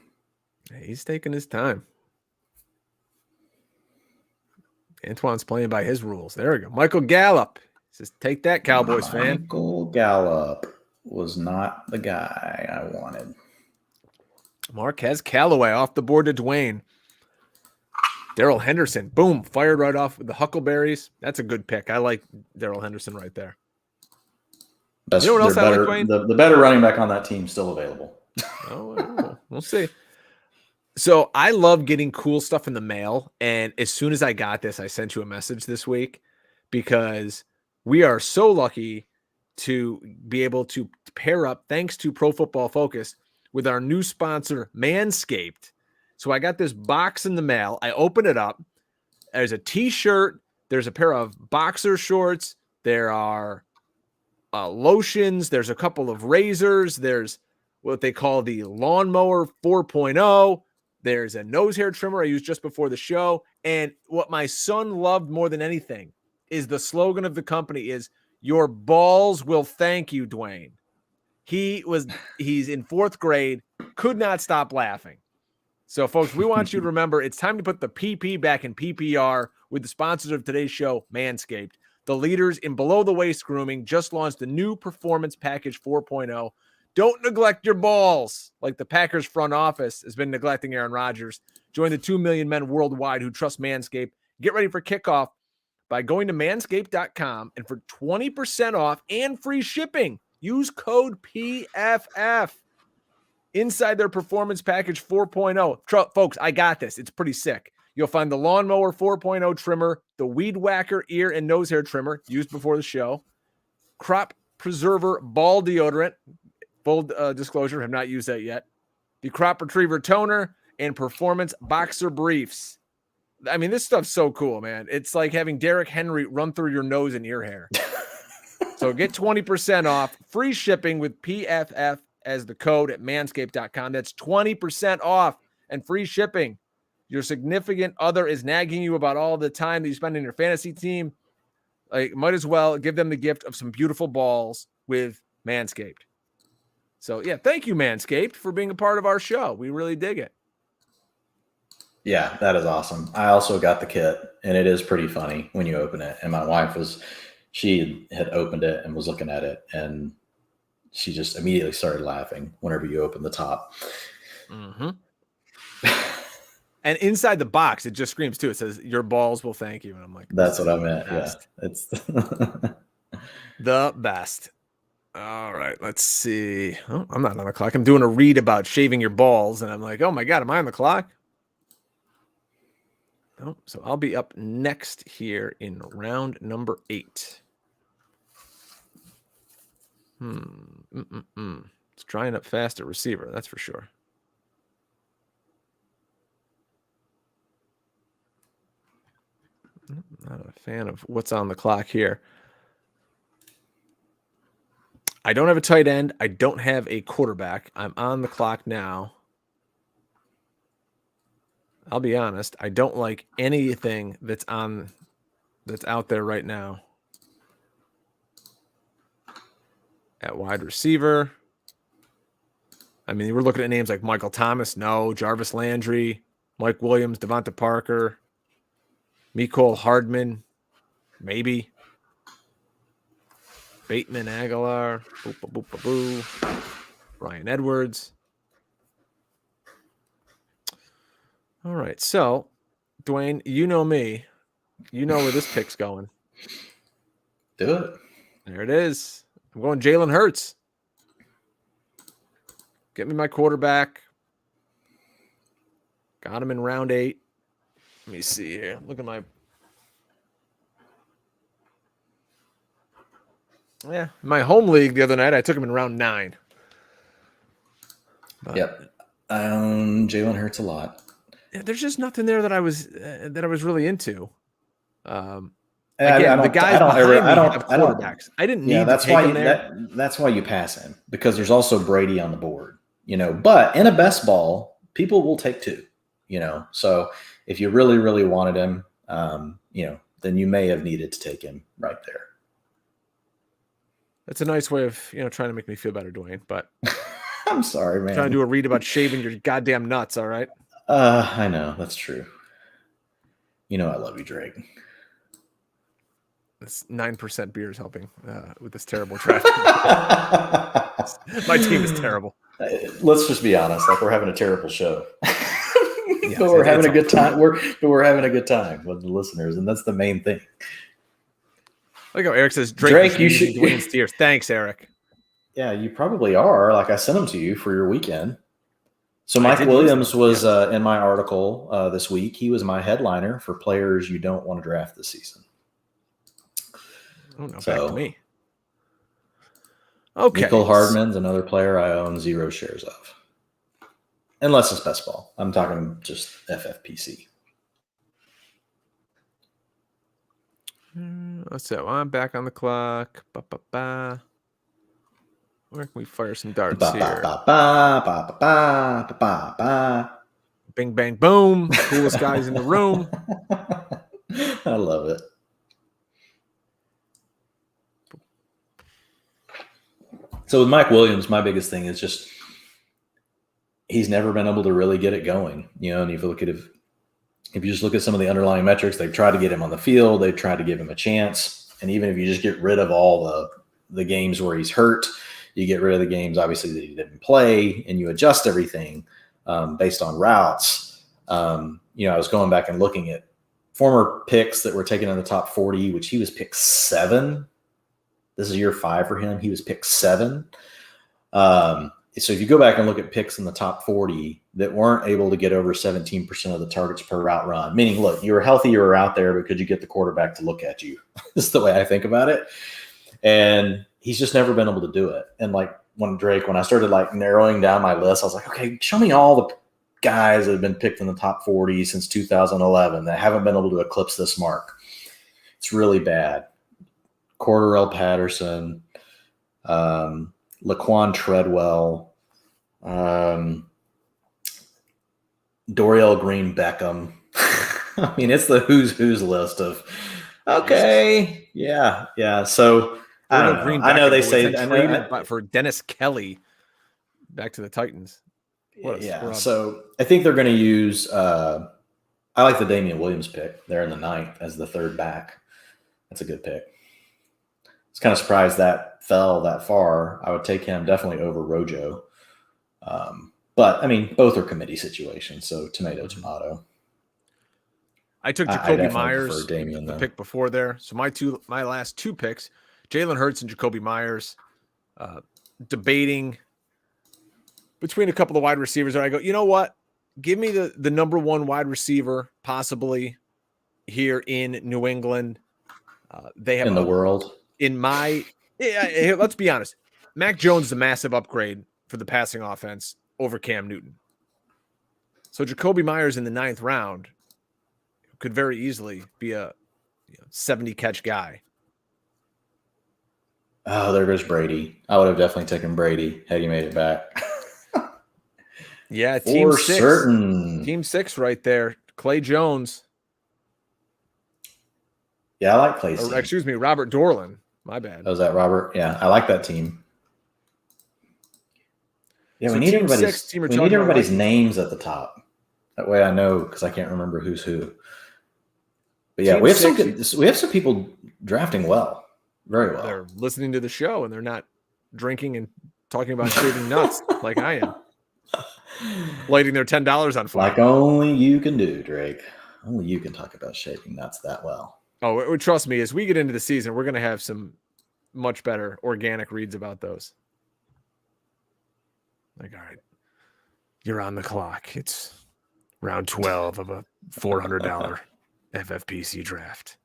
B: He's taking his time. Antoine's playing by his rules. There we go. Michael Gallup says, take that, Cowboys fan.
C: Michael Gallup. was not the guy I wanted.
B: Marquez Callaway off the board to Dwain. Daryl Henderson, boom, fired right off with the Huckleberries. That's a good pick. I like Daryl Henderson right there.
C: Best,
B: You know what else I like,
C: better,
B: Dwain?
C: the better running back on that team still available.
B: Oh, we'll see. So I love getting cool stuff in the mail. And as soon as I got this, I sent you a message this week because we are so lucky to be able to pair up, thanks to Pro Football Focus, with our new sponsor, Manscaped. So I got this box in the mail. I open it up. There's a t-shirt. There's a pair of boxer shorts. There are lotions. There's a couple of razors. There's what they call the Lawnmower 4.0. There's a nose hair trimmer I used just before the show. And what my son loved more than anything is the slogan of the company is, "Your balls will thank you, Dwain." He's in 4th grade, could not stop laughing. So, folks, we want you to remember it's time to put the PP back in PPR with the sponsors of today's show, Manscaped. The leaders in below-the-waist grooming just launched the new Performance Package 4.0. Don't neglect your balls like the Packers front office has been neglecting Aaron Rodgers. Join the 2 million men worldwide who trust Manscaped. Get ready for kickoff by going to manscaped.com, and for 20% off and free shipping, use code PFF. Inside their Performance Package 4.0. Folks, I got this. It's pretty sick. You'll find the Lawnmower 4.0 trimmer, the Weed Whacker ear and nose hair trimmer used before the show, Crop Preserver ball deodorant, full disclosure, have not used that yet, the Crop Retriever toner, and Performance Boxer briefs. I mean, this stuff's so cool, man. It's like having Derrick Henry run through your nose and ear hair. So get 20% off, free shipping with PFF as the code at manscaped.com. That's 20% off and free shipping. Your significant other is nagging you about all the time that you spend in your fantasy team. Like, might as well give them the gift of some beautiful balls with Manscaped. So, yeah, thank you, Manscaped, for being a part of our show. We really dig it.
C: Yeah, that is awesome. I also got the kit, and it is pretty funny when you open it. And my wife she had opened it and was looking at it, and she just immediately started laughing whenever you open the top.
B: Mm-hmm. And inside the box, it just screams too. It says, "Your balls will thank you." And I'm like,
C: that's what I meant. Yeah, it's
B: the best. All right, let's see. Oh, I'm not on the clock. I'm doing a read about shaving your balls, and I'm like, oh my God, am I on the clock? Oh, so I'll be up next here in round number 8. It's drying up fast at receiver, that's for sure. Not a fan of what's on the clock here. I don't have a tight end. I don't have a quarterback. I'm on the clock now. I'll be honest. I don't like anything that's out there right now. At wide receiver. I mean, we're looking at names like Michael Thomas, no. Jarvis Landry, Mike Williams, Devonta Parker, Mecole Hardman, maybe. Bateman Aguilar, boo. Ryan Edwards. All right, so, Dwain, you know me. You know where this pick's going.
C: Do it.
B: There it is. I'm going Jalen Hurts. Get me my quarterback. Got him in round 8. Let me see here. Look at my... Yeah, my home league the other night, I took him in round 9. But,
C: yep. I own Jalen Hurts a lot.
B: Yeah, there's just nothing there that I was really into. Again,
C: the
B: guys behind me have quarterbacks. I didn't need to take him there.
C: That's why you pass him, because there's also Brady on the board, But in a best ball, people will take 2, So if you really, really wanted him, then you may have needed to take him right there.
B: That's a nice way of trying to make me feel better, Dwain. But
C: I'm sorry, man.
B: Trying to do a read about shaving your goddamn nuts. All right.
C: I know that's true. I love you, Drake.
B: This 9% beer is helping with this terrible traffic. My team is terrible.
C: Let's just be honest. Like, we're having a terrible show.
B: Yes,
C: but we're having a good time. We're having a good time with the listeners, and that's the main thing.
B: Look how Eric says, Drake you should Dwain's tears. Thanks, Eric.
C: Yeah, you probably are. Like, I sent them to you for your weekend. So Mike Williams was in my article this week. He was my headliner for players you don't want to draft this season.
B: Oh, no, back to me. Okay.
C: Nicole Hardman's another player I own 0 shares of. Unless it's best ball. I'm talking just FFPC.
B: Let's see. I'm back on the clock. Where can we fire some darts here? Bing, bang, boom. Coolest guys in the room.
C: I love it. So with Mike Williams, my biggest thing is just he's never been able to really get it going. You know, and if you just look at some of the underlying metrics, they've tried to get him on the field, they've tried to give him a chance. And even if you just get rid of all the games where he's hurt, you get rid of the games, obviously, that he didn't play, and you adjust everything based on routes. I was going back and looking at former picks that were taken in the top 40, which he was pick 7. This is year 5 for him. He was pick 7. So if you go back and look at picks in the top 40 that weren't able to get over 17% of the targets per route run, meaning, look, you were healthy, you were out there, but could you get the quarterback to look at you? This is the way I think about it. And he's just never been able to do it. And like when I started like narrowing down my list, I was like, okay, show me all the guys that have been picked in the top 40 since 2011 that haven't been able to eclipse this mark. It's really bad. Cordarrelle Patterson, Laquan Treadwell, Dorial Green Beckham. I mean, it's the who's list of, okay, yeah. So I don't know. I know they say
B: for Dennis Kelly back to the Titans.
C: So I think they're going to use. I like the Damian Williams pick there in the 9th as the 3rd back. That's a good pick. I was kind of surprised that fell that far. I would take him definitely over Rojo. But I mean, both are committee situations, so tomato.
B: I took Jacoby Myers, the pick before there. So my last 2 picks, Jalen Hurts and Jacoby Myers, debating between a couple of wide receivers. And I go, you know what? Give me the number 1 wide receiver possibly here in New England. They have
C: in the world.
B: Let's be honest. Mac Jones is a massive upgrade for the passing offense over Cam Newton. So Jacoby Myers in the 9th round could very easily be a 70 catch guy.
C: Oh, there goes Brady. I would have definitely taken Brady had he made it back.
B: Yeah, team 6.
C: Certain.
B: Team 6 right there. Clay Jones.
C: Yeah, I like Clay's team.
B: Excuse me, Robert Dorland. My bad.
C: Oh, is that Robert? Yeah, I like that team. Yeah, so we need everybody's names at the top. That way I know, because I can't remember who's who. But yeah, we have some people drafting well. Very well.
B: They're listening to the show and they're not drinking and talking about shaving nuts like I am. Lighting their $10 on fire.
C: Like only you can do, Drake. Only you can talk about shaving nuts that well.
B: Oh, trust me, as we get into the season, we're going to have some much better organic reads about those. Like, all right, you're on the clock. It's round 12 of a $400 FFPC draft.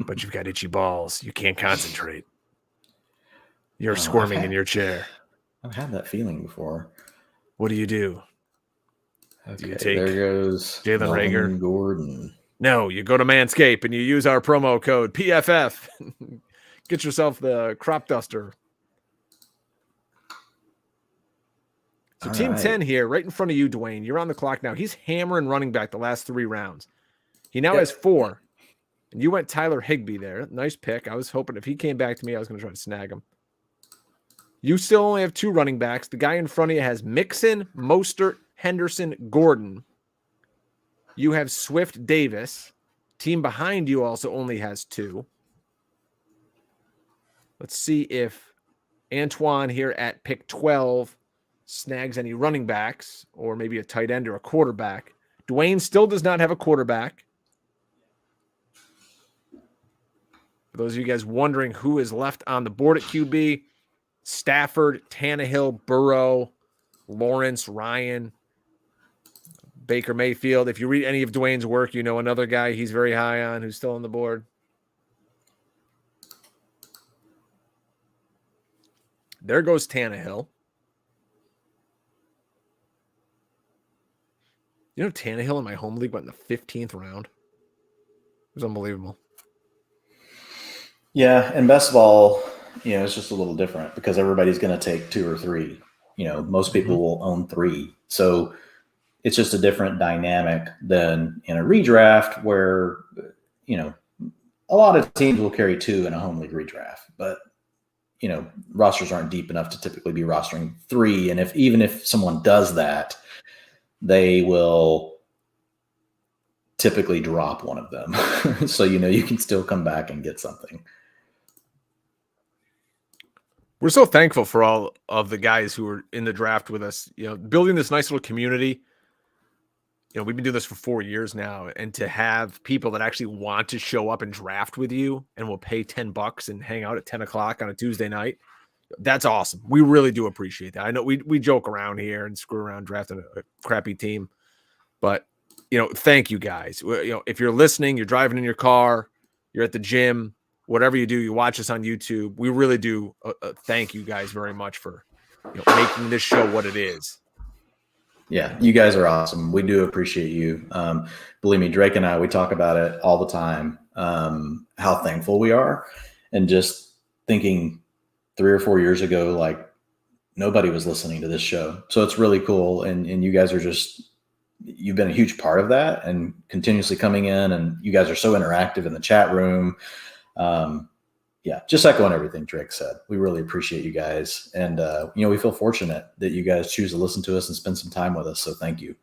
B: But you've got itchy balls. You can't concentrate. You're squirming in your chair.
C: I've had that feeling before.
B: What do you do?
C: Okay,
B: do you take
C: there goes
B: Jalen Reagor?
C: Gordon.
B: No, you go to Manscaped and you use our promo code PFF. Get yourself the crop duster. So Team 10 here, right in front of you, Dwain. You're on the clock now. He's hammering running back the last 3 rounds. He now has 4. And you went Tyler Higbee there. Nice pick. I was hoping if he came back to me, I was going to try to snag him. You still only have 2 running backs. The guy in front of you has Mixon, Mostert, Henderson, Gordon. You have Swift, Davis. Team behind you also only has 2. Let's see if Antoine here at pick 12 snags any running backs or maybe a tight end or a quarterback. Dwain still does not have a quarterback. For those of you guys wondering who is left on the board at QB, Stafford, Tannehill, Burrow, Lawrence, Ryan, Baker Mayfield. If you read any of Dwain's work, you know another guy he's very high on who's still on the board. There goes Tannehill. You know, Tannehill in my home league went in the 15th round. It was unbelievable.
C: Yeah, and best of all, it's just a little different because everybody's going to take 2 or 3. Most people will own 3. So it's just a different dynamic than in a redraft where, a lot of teams will carry 2 in a home league redraft, but rosters aren't deep enough to typically be rostering 3. And even if someone does that, they will typically drop one of them. So, you can still come back and get something.
B: We're so thankful for all of the guys who are in the draft with us, building this nice little community. We've been doing this for 4 years now, and to have people that actually want to show up and draft with you and will pay $10 and hang out at 10 o'clock on a Tuesday night, that's awesome. We really do appreciate that. I know we joke around here and screw around drafting a crappy team, but thank you guys. If you're listening, you're driving in your car, you're at the gym, whatever you do, you watch us on YouTube. We really do thank you guys very much for making this show what it is.
C: Yeah, you guys are awesome. We do appreciate you. Believe me, Drake and I, we talk about it all the time, how thankful we are. And just thinking 3 or 4 years ago, like nobody was listening to this show. So it's really cool. And you guys are you've been a huge part of that and continuously coming in. And you guys are so interactive in the chat room. Yeah, just echoing everything Drake said. We really appreciate you guys. And, we feel fortunate that you guys choose to listen to us and spend some time with us. So thank you.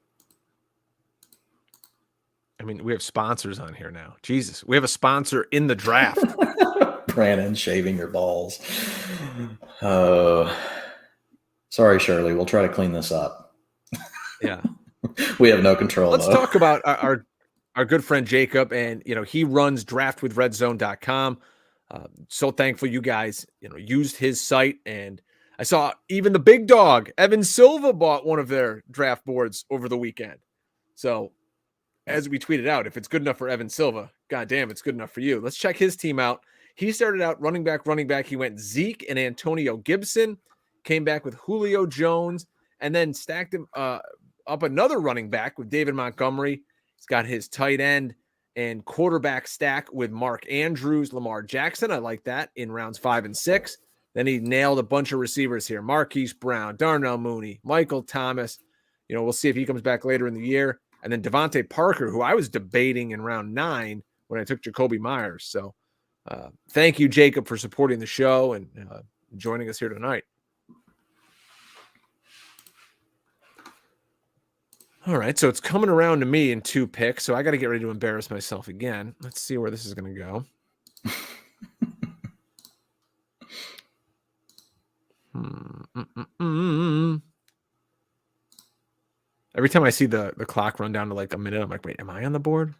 B: I mean, we have sponsors on here now. Jesus, we have a sponsor in the draft.
C: Brandon shaving your balls. Oh, sorry, Shirley. We'll try to clean this up.
B: Yeah.
C: We have no control.
B: Let's talk about our good friend Jacob, and he runs draftwithredzone.com. So thankful you guys used his site, and I saw even the big dog Evan Silva bought one of their draft boards over the weekend. So as we tweeted out, if it's good enough for Evan Silva, goddamn, it's good enough for you. Let's check his team out. He started out running back. He went Zeke and Antonio Gibson, came back with Julio Jones, and then stacked him up another running back with David Montgomery. He's got his tight end and quarterback stack with Mark Andrews, Lamar Jackson. I like that in rounds 5 and 6. Then he nailed a bunch of receivers here. Marquise Brown, Darnell Mooney, Michael Thomas. We'll see if he comes back later in the year. And then Devontae Parker, who I was debating in round 9 when I took Jacoby Myers. So thank you, Jacob, for supporting the show and joining us here tonight. All right, so it's coming around to me in 2 picks, so I got to get ready to embarrass myself again. Let's see where this is going to go. Every time I see the clock run down to like a minute, I'm like, wait, am I on the board?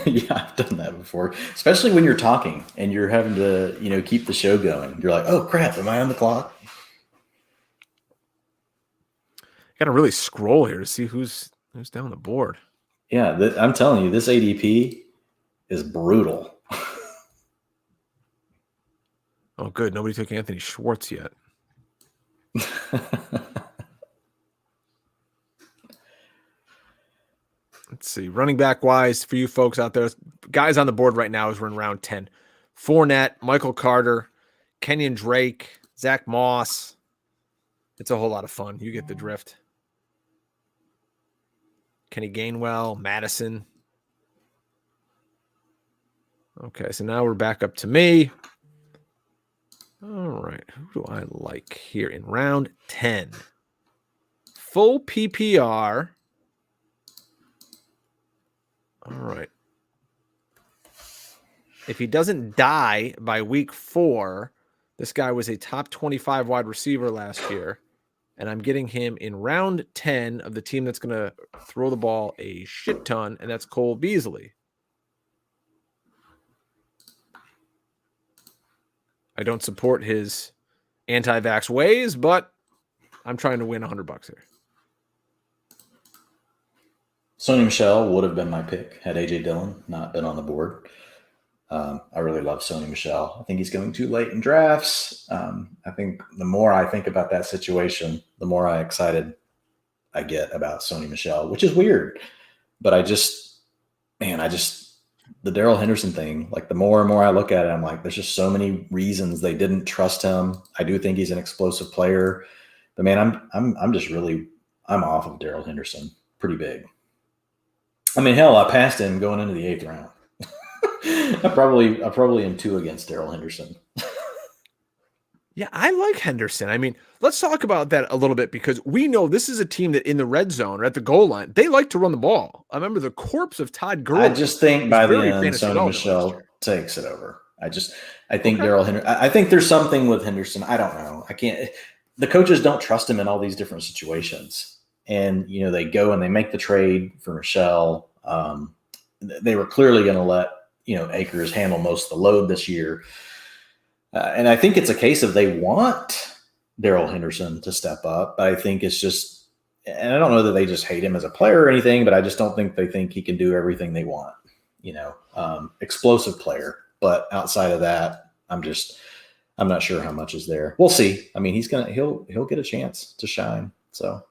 C: Yeah, I've done that before, especially when you're talking and you're having to, keep the show going. You're like, oh, crap, am I on the clock?
B: Got to really scroll here to see who's down the board.
C: Yeah, I'm telling you, this ADP is brutal.
B: Oh, good. Nobody took Anthony Schwartz yet. Let's see. Running back wise for you folks out there, guys on the board right now as we're in round 10. Fournette, Michael Carter, Kenyon Drake, Zach Moss. It's a whole lot of fun. You get the drift. Kenny Gainwell, Madison. Okay, so now we're back up to me. All right, who do I like here in round 10? Full PPR. All right, If he doesn't die by week 4, this guy was a top 25 wide receiver last year, and I'm getting him in round 10 of the team that's going to throw the ball a shit ton, and that's Cole Beasley. I don't support his anti-vax ways, but I'm trying to win $100 here.
C: Sony Michel would have been my pick had A.J. Dillon not been on the board. I really love Sony Michel. I think he's going too late in drafts. I think the more I think about that situation, the more excited I get about Sony Michel, which is weird. But the Darrell Henderson thing, like the more and more I look at it, I'm like, there's just so many reasons they didn't trust him. I do think he's an explosive player, but man, I'm off of Darrell Henderson pretty big. I mean, hell, I passed him going into the 8th round. I probably am 2 against Darrell Henderson.
B: Yeah, I like Henderson. I mean, let's talk about that a little bit because we know this is a team that in the red zone or at the goal line, they like to run the ball. I remember the corpse of Todd Gurley.
C: I just think by the end, Sony Michel takes it over. I think Darrell Henderson. I think there's something with Henderson. I don't know. I can't. The coaches don't trust him in all these different situations, and they go and they make the trade for Michel. They were clearly going to let Akers handle most of the load this year. And I think it's a case of they want Darrell Henderson to step up. But I think it's just, and I don't know that they just hate him as a player or anything, but I just don't think they think he can do everything they want. Explosive player. But outside of that, I'm not sure how much is there. We'll see. I mean, he'll get a chance to shine. So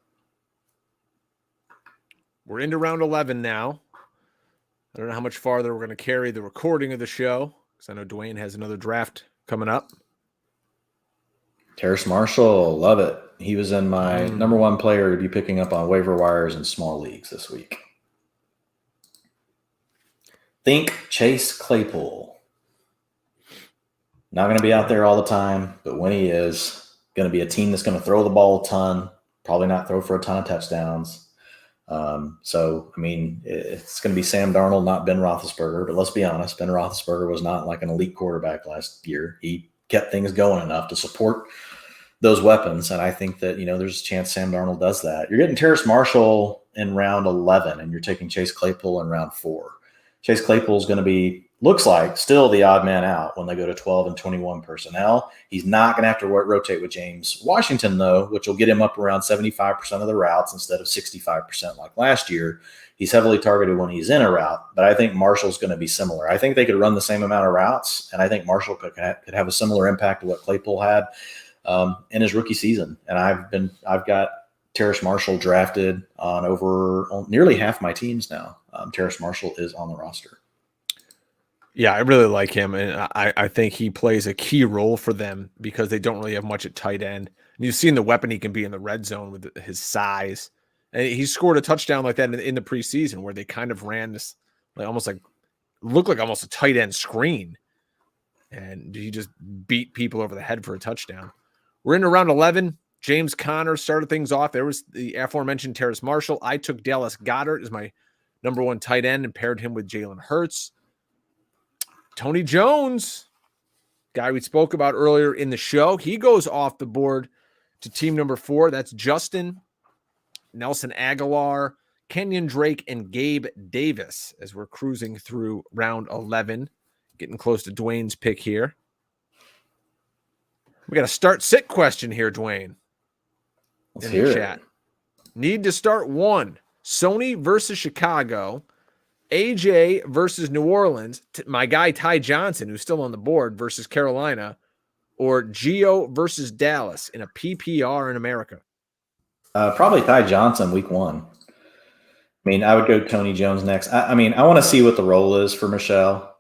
B: we're into round 11 now. I don't know how much farther we're going to carry the recording of the show because I know Dwain has another draft coming up.
C: Terrace Marshall, love it. He was in my number 1 player to be picking up on waiver wires in small leagues this week. Think Chase Claypool. Not going to be out there all the time, but when he is, going to be a team that's going to throw the ball a ton, probably not throw for a ton of touchdowns. So, I mean, it's going to be Sam Darnold, not Ben Roethlisberger, but let's be honest, Ben Roethlisberger was not like an elite quarterback last year. He kept things going enough to support those weapons. And I think that, there's a chance Sam Darnold does that. You're getting Terrace Marshall in round 11 and you're taking Chase Claypool in round 4. Chase Claypool is going to be, looks like, still the odd man out when they go to 12 and 21 personnel. He's not going to have to rotate with James Washington, though, which will get him up around 75% of the routes instead of 65% like last year. He's heavily targeted when he's in a route, but I think Marshall's going to be similar. I think they could run the same amount of routes, and I think Marshall could have a similar impact to what Claypool had in his rookie season. And I've got Terrace Marshall drafted on nearly half my teams now. Terrace Marshall is on the roster.
B: Yeah, I really like him, and I think he plays a key role for them because they don't really have much at tight end. And you've seen the weapon he can be in the red zone with his size. And he scored a touchdown like that in the preseason where they kind of ran this looked like almost a tight end screen. And he just beat people over the head for a touchdown. We're into round 11. James Conner started things off. There was the aforementioned Terrace Marshall. I took Dallas Goedert as my number 1 tight end and paired him with Jalen Hurts. Tony Jones, guy we spoke about earlier in the show, he goes off the board to team number 4. That's Justin, Nelson Aguilar, Kenyon Drake, and Gabe Davis as we're cruising through round 11, getting close to Dwain's pick here. We got a start-sit question here, Dwain.
C: Let's hear
B: chat.
C: It.
B: Need to start 1. Sony versus Chicago. AJ versus New Orleans, my guy Ty Johnson, who's still on the board, versus Carolina, or Gio versus Dallas in a PPR in America?
C: Probably Ty Johnson week 1. I mean, I would go Tony Jones next. I mean, I want to see what the role is for Michelle.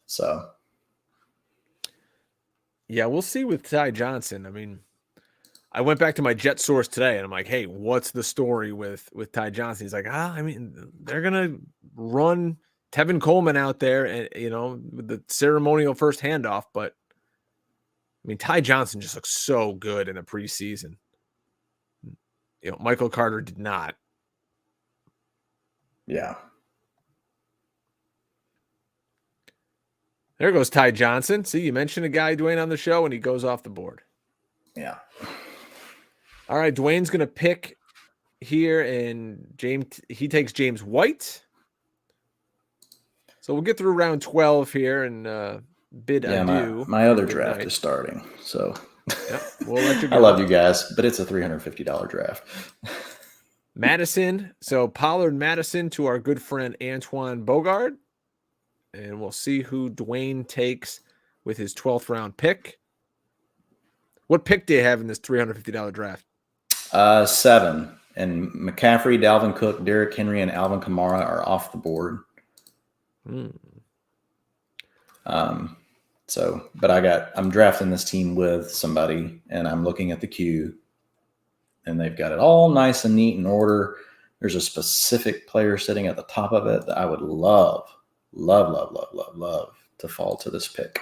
C: So.
B: Yeah, we'll see with Ty Johnson. I mean, I went back to my Jet source today, and I'm like, hey, what's the story with Ty Johnson? He's like, I mean, they're going to run Tevin Coleman out there and, with the ceremonial first handoff. But, I mean, Ty Johnson just looks so good in the preseason. Michael Carter did not.
C: Yeah.
B: There goes Ty Johnson. See, you mentioned a guy, Dwayne, on the show, and he goes off the board.
C: Yeah.
B: All right, Dwayne's going to pick here, and he takes James White. So we'll get through round 12 here and bid adieu.
C: My other draft is starting, so
B: yep, we'll let you go.
C: I love you guys, but it's a $350 draft.
B: Madison. So Pollard Madison to our good friend Antoine Bogard. And we'll see who Dwayne takes with his 12th round pick. What pick do you have in this $350 draft?
C: 7. And McCaffrey, Dalvin Cook, Derrick Henry, and Alvin Kamara are off the board. But I'm drafting this team with somebody, and I'm looking at the queue, and they've got it all nice and neat in order. There's a specific player sitting at the top of it that I would love to fall to this pick.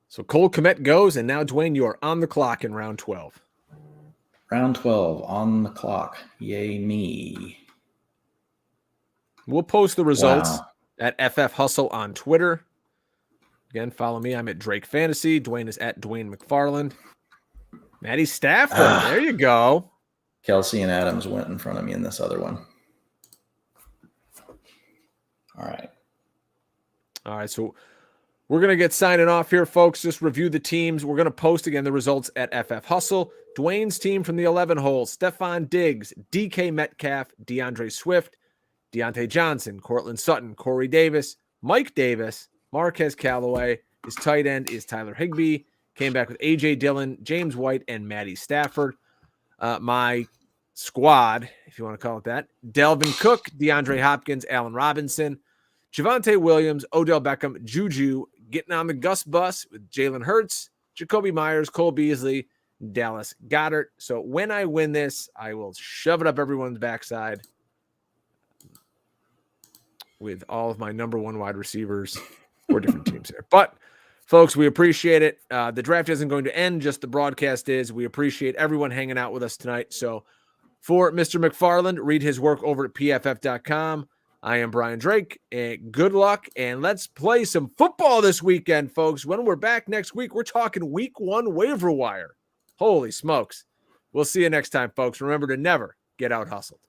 B: So Cole Kmet goes, and now, Dwayne, you are on the clock in round 12.
C: Round 12 on the clock. Yay me.
B: We'll post the results at FF Hustle on Twitter. Again, follow me. I'm at Drake Fantasy. Dwayne is at Dwain McFarland. Matty Stafford. There you go.
C: Kelsey and Adams went in front of me in this other one. All right.
B: So we're going to get signing off here, folks. Just review the teams. We're going to post again the results at FF Hustle. Dwayne's team from the 11 holes: Stephon Diggs, DK Metcalf, DeAndre Swift, Deontay Johnson, Cortland Sutton, Corey Davis, Mike Davis, Marquez Callaway. His tight end is Tyler Higbee. Came back with A.J. Dillon, James White, and Matty Stafford. My squad, if you want to call it that: Delvin Cook, DeAndre Hopkins, Allen Robinson, Javonte Williams, Odell Beckham, Juju, getting on the Gus bus with Jalen Hurts, Jacoby Myers, Cole Beasley, Dallas Goedert. So when I win this, I will shove it up everyone's backside with all of my number one wide receivers for different teams here. But, folks, we appreciate it. The draft isn't going to end, just the broadcast is. We appreciate everyone hanging out with us tonight. So for Mr. McFarland, read his work over at pff.com. I am Brian Drake, and good luck, and let's play some football this weekend, folks. When we're back next week, we're talking week 1 waiver wire. Holy smokes. We'll see you next time, folks. Remember to never get out hustled.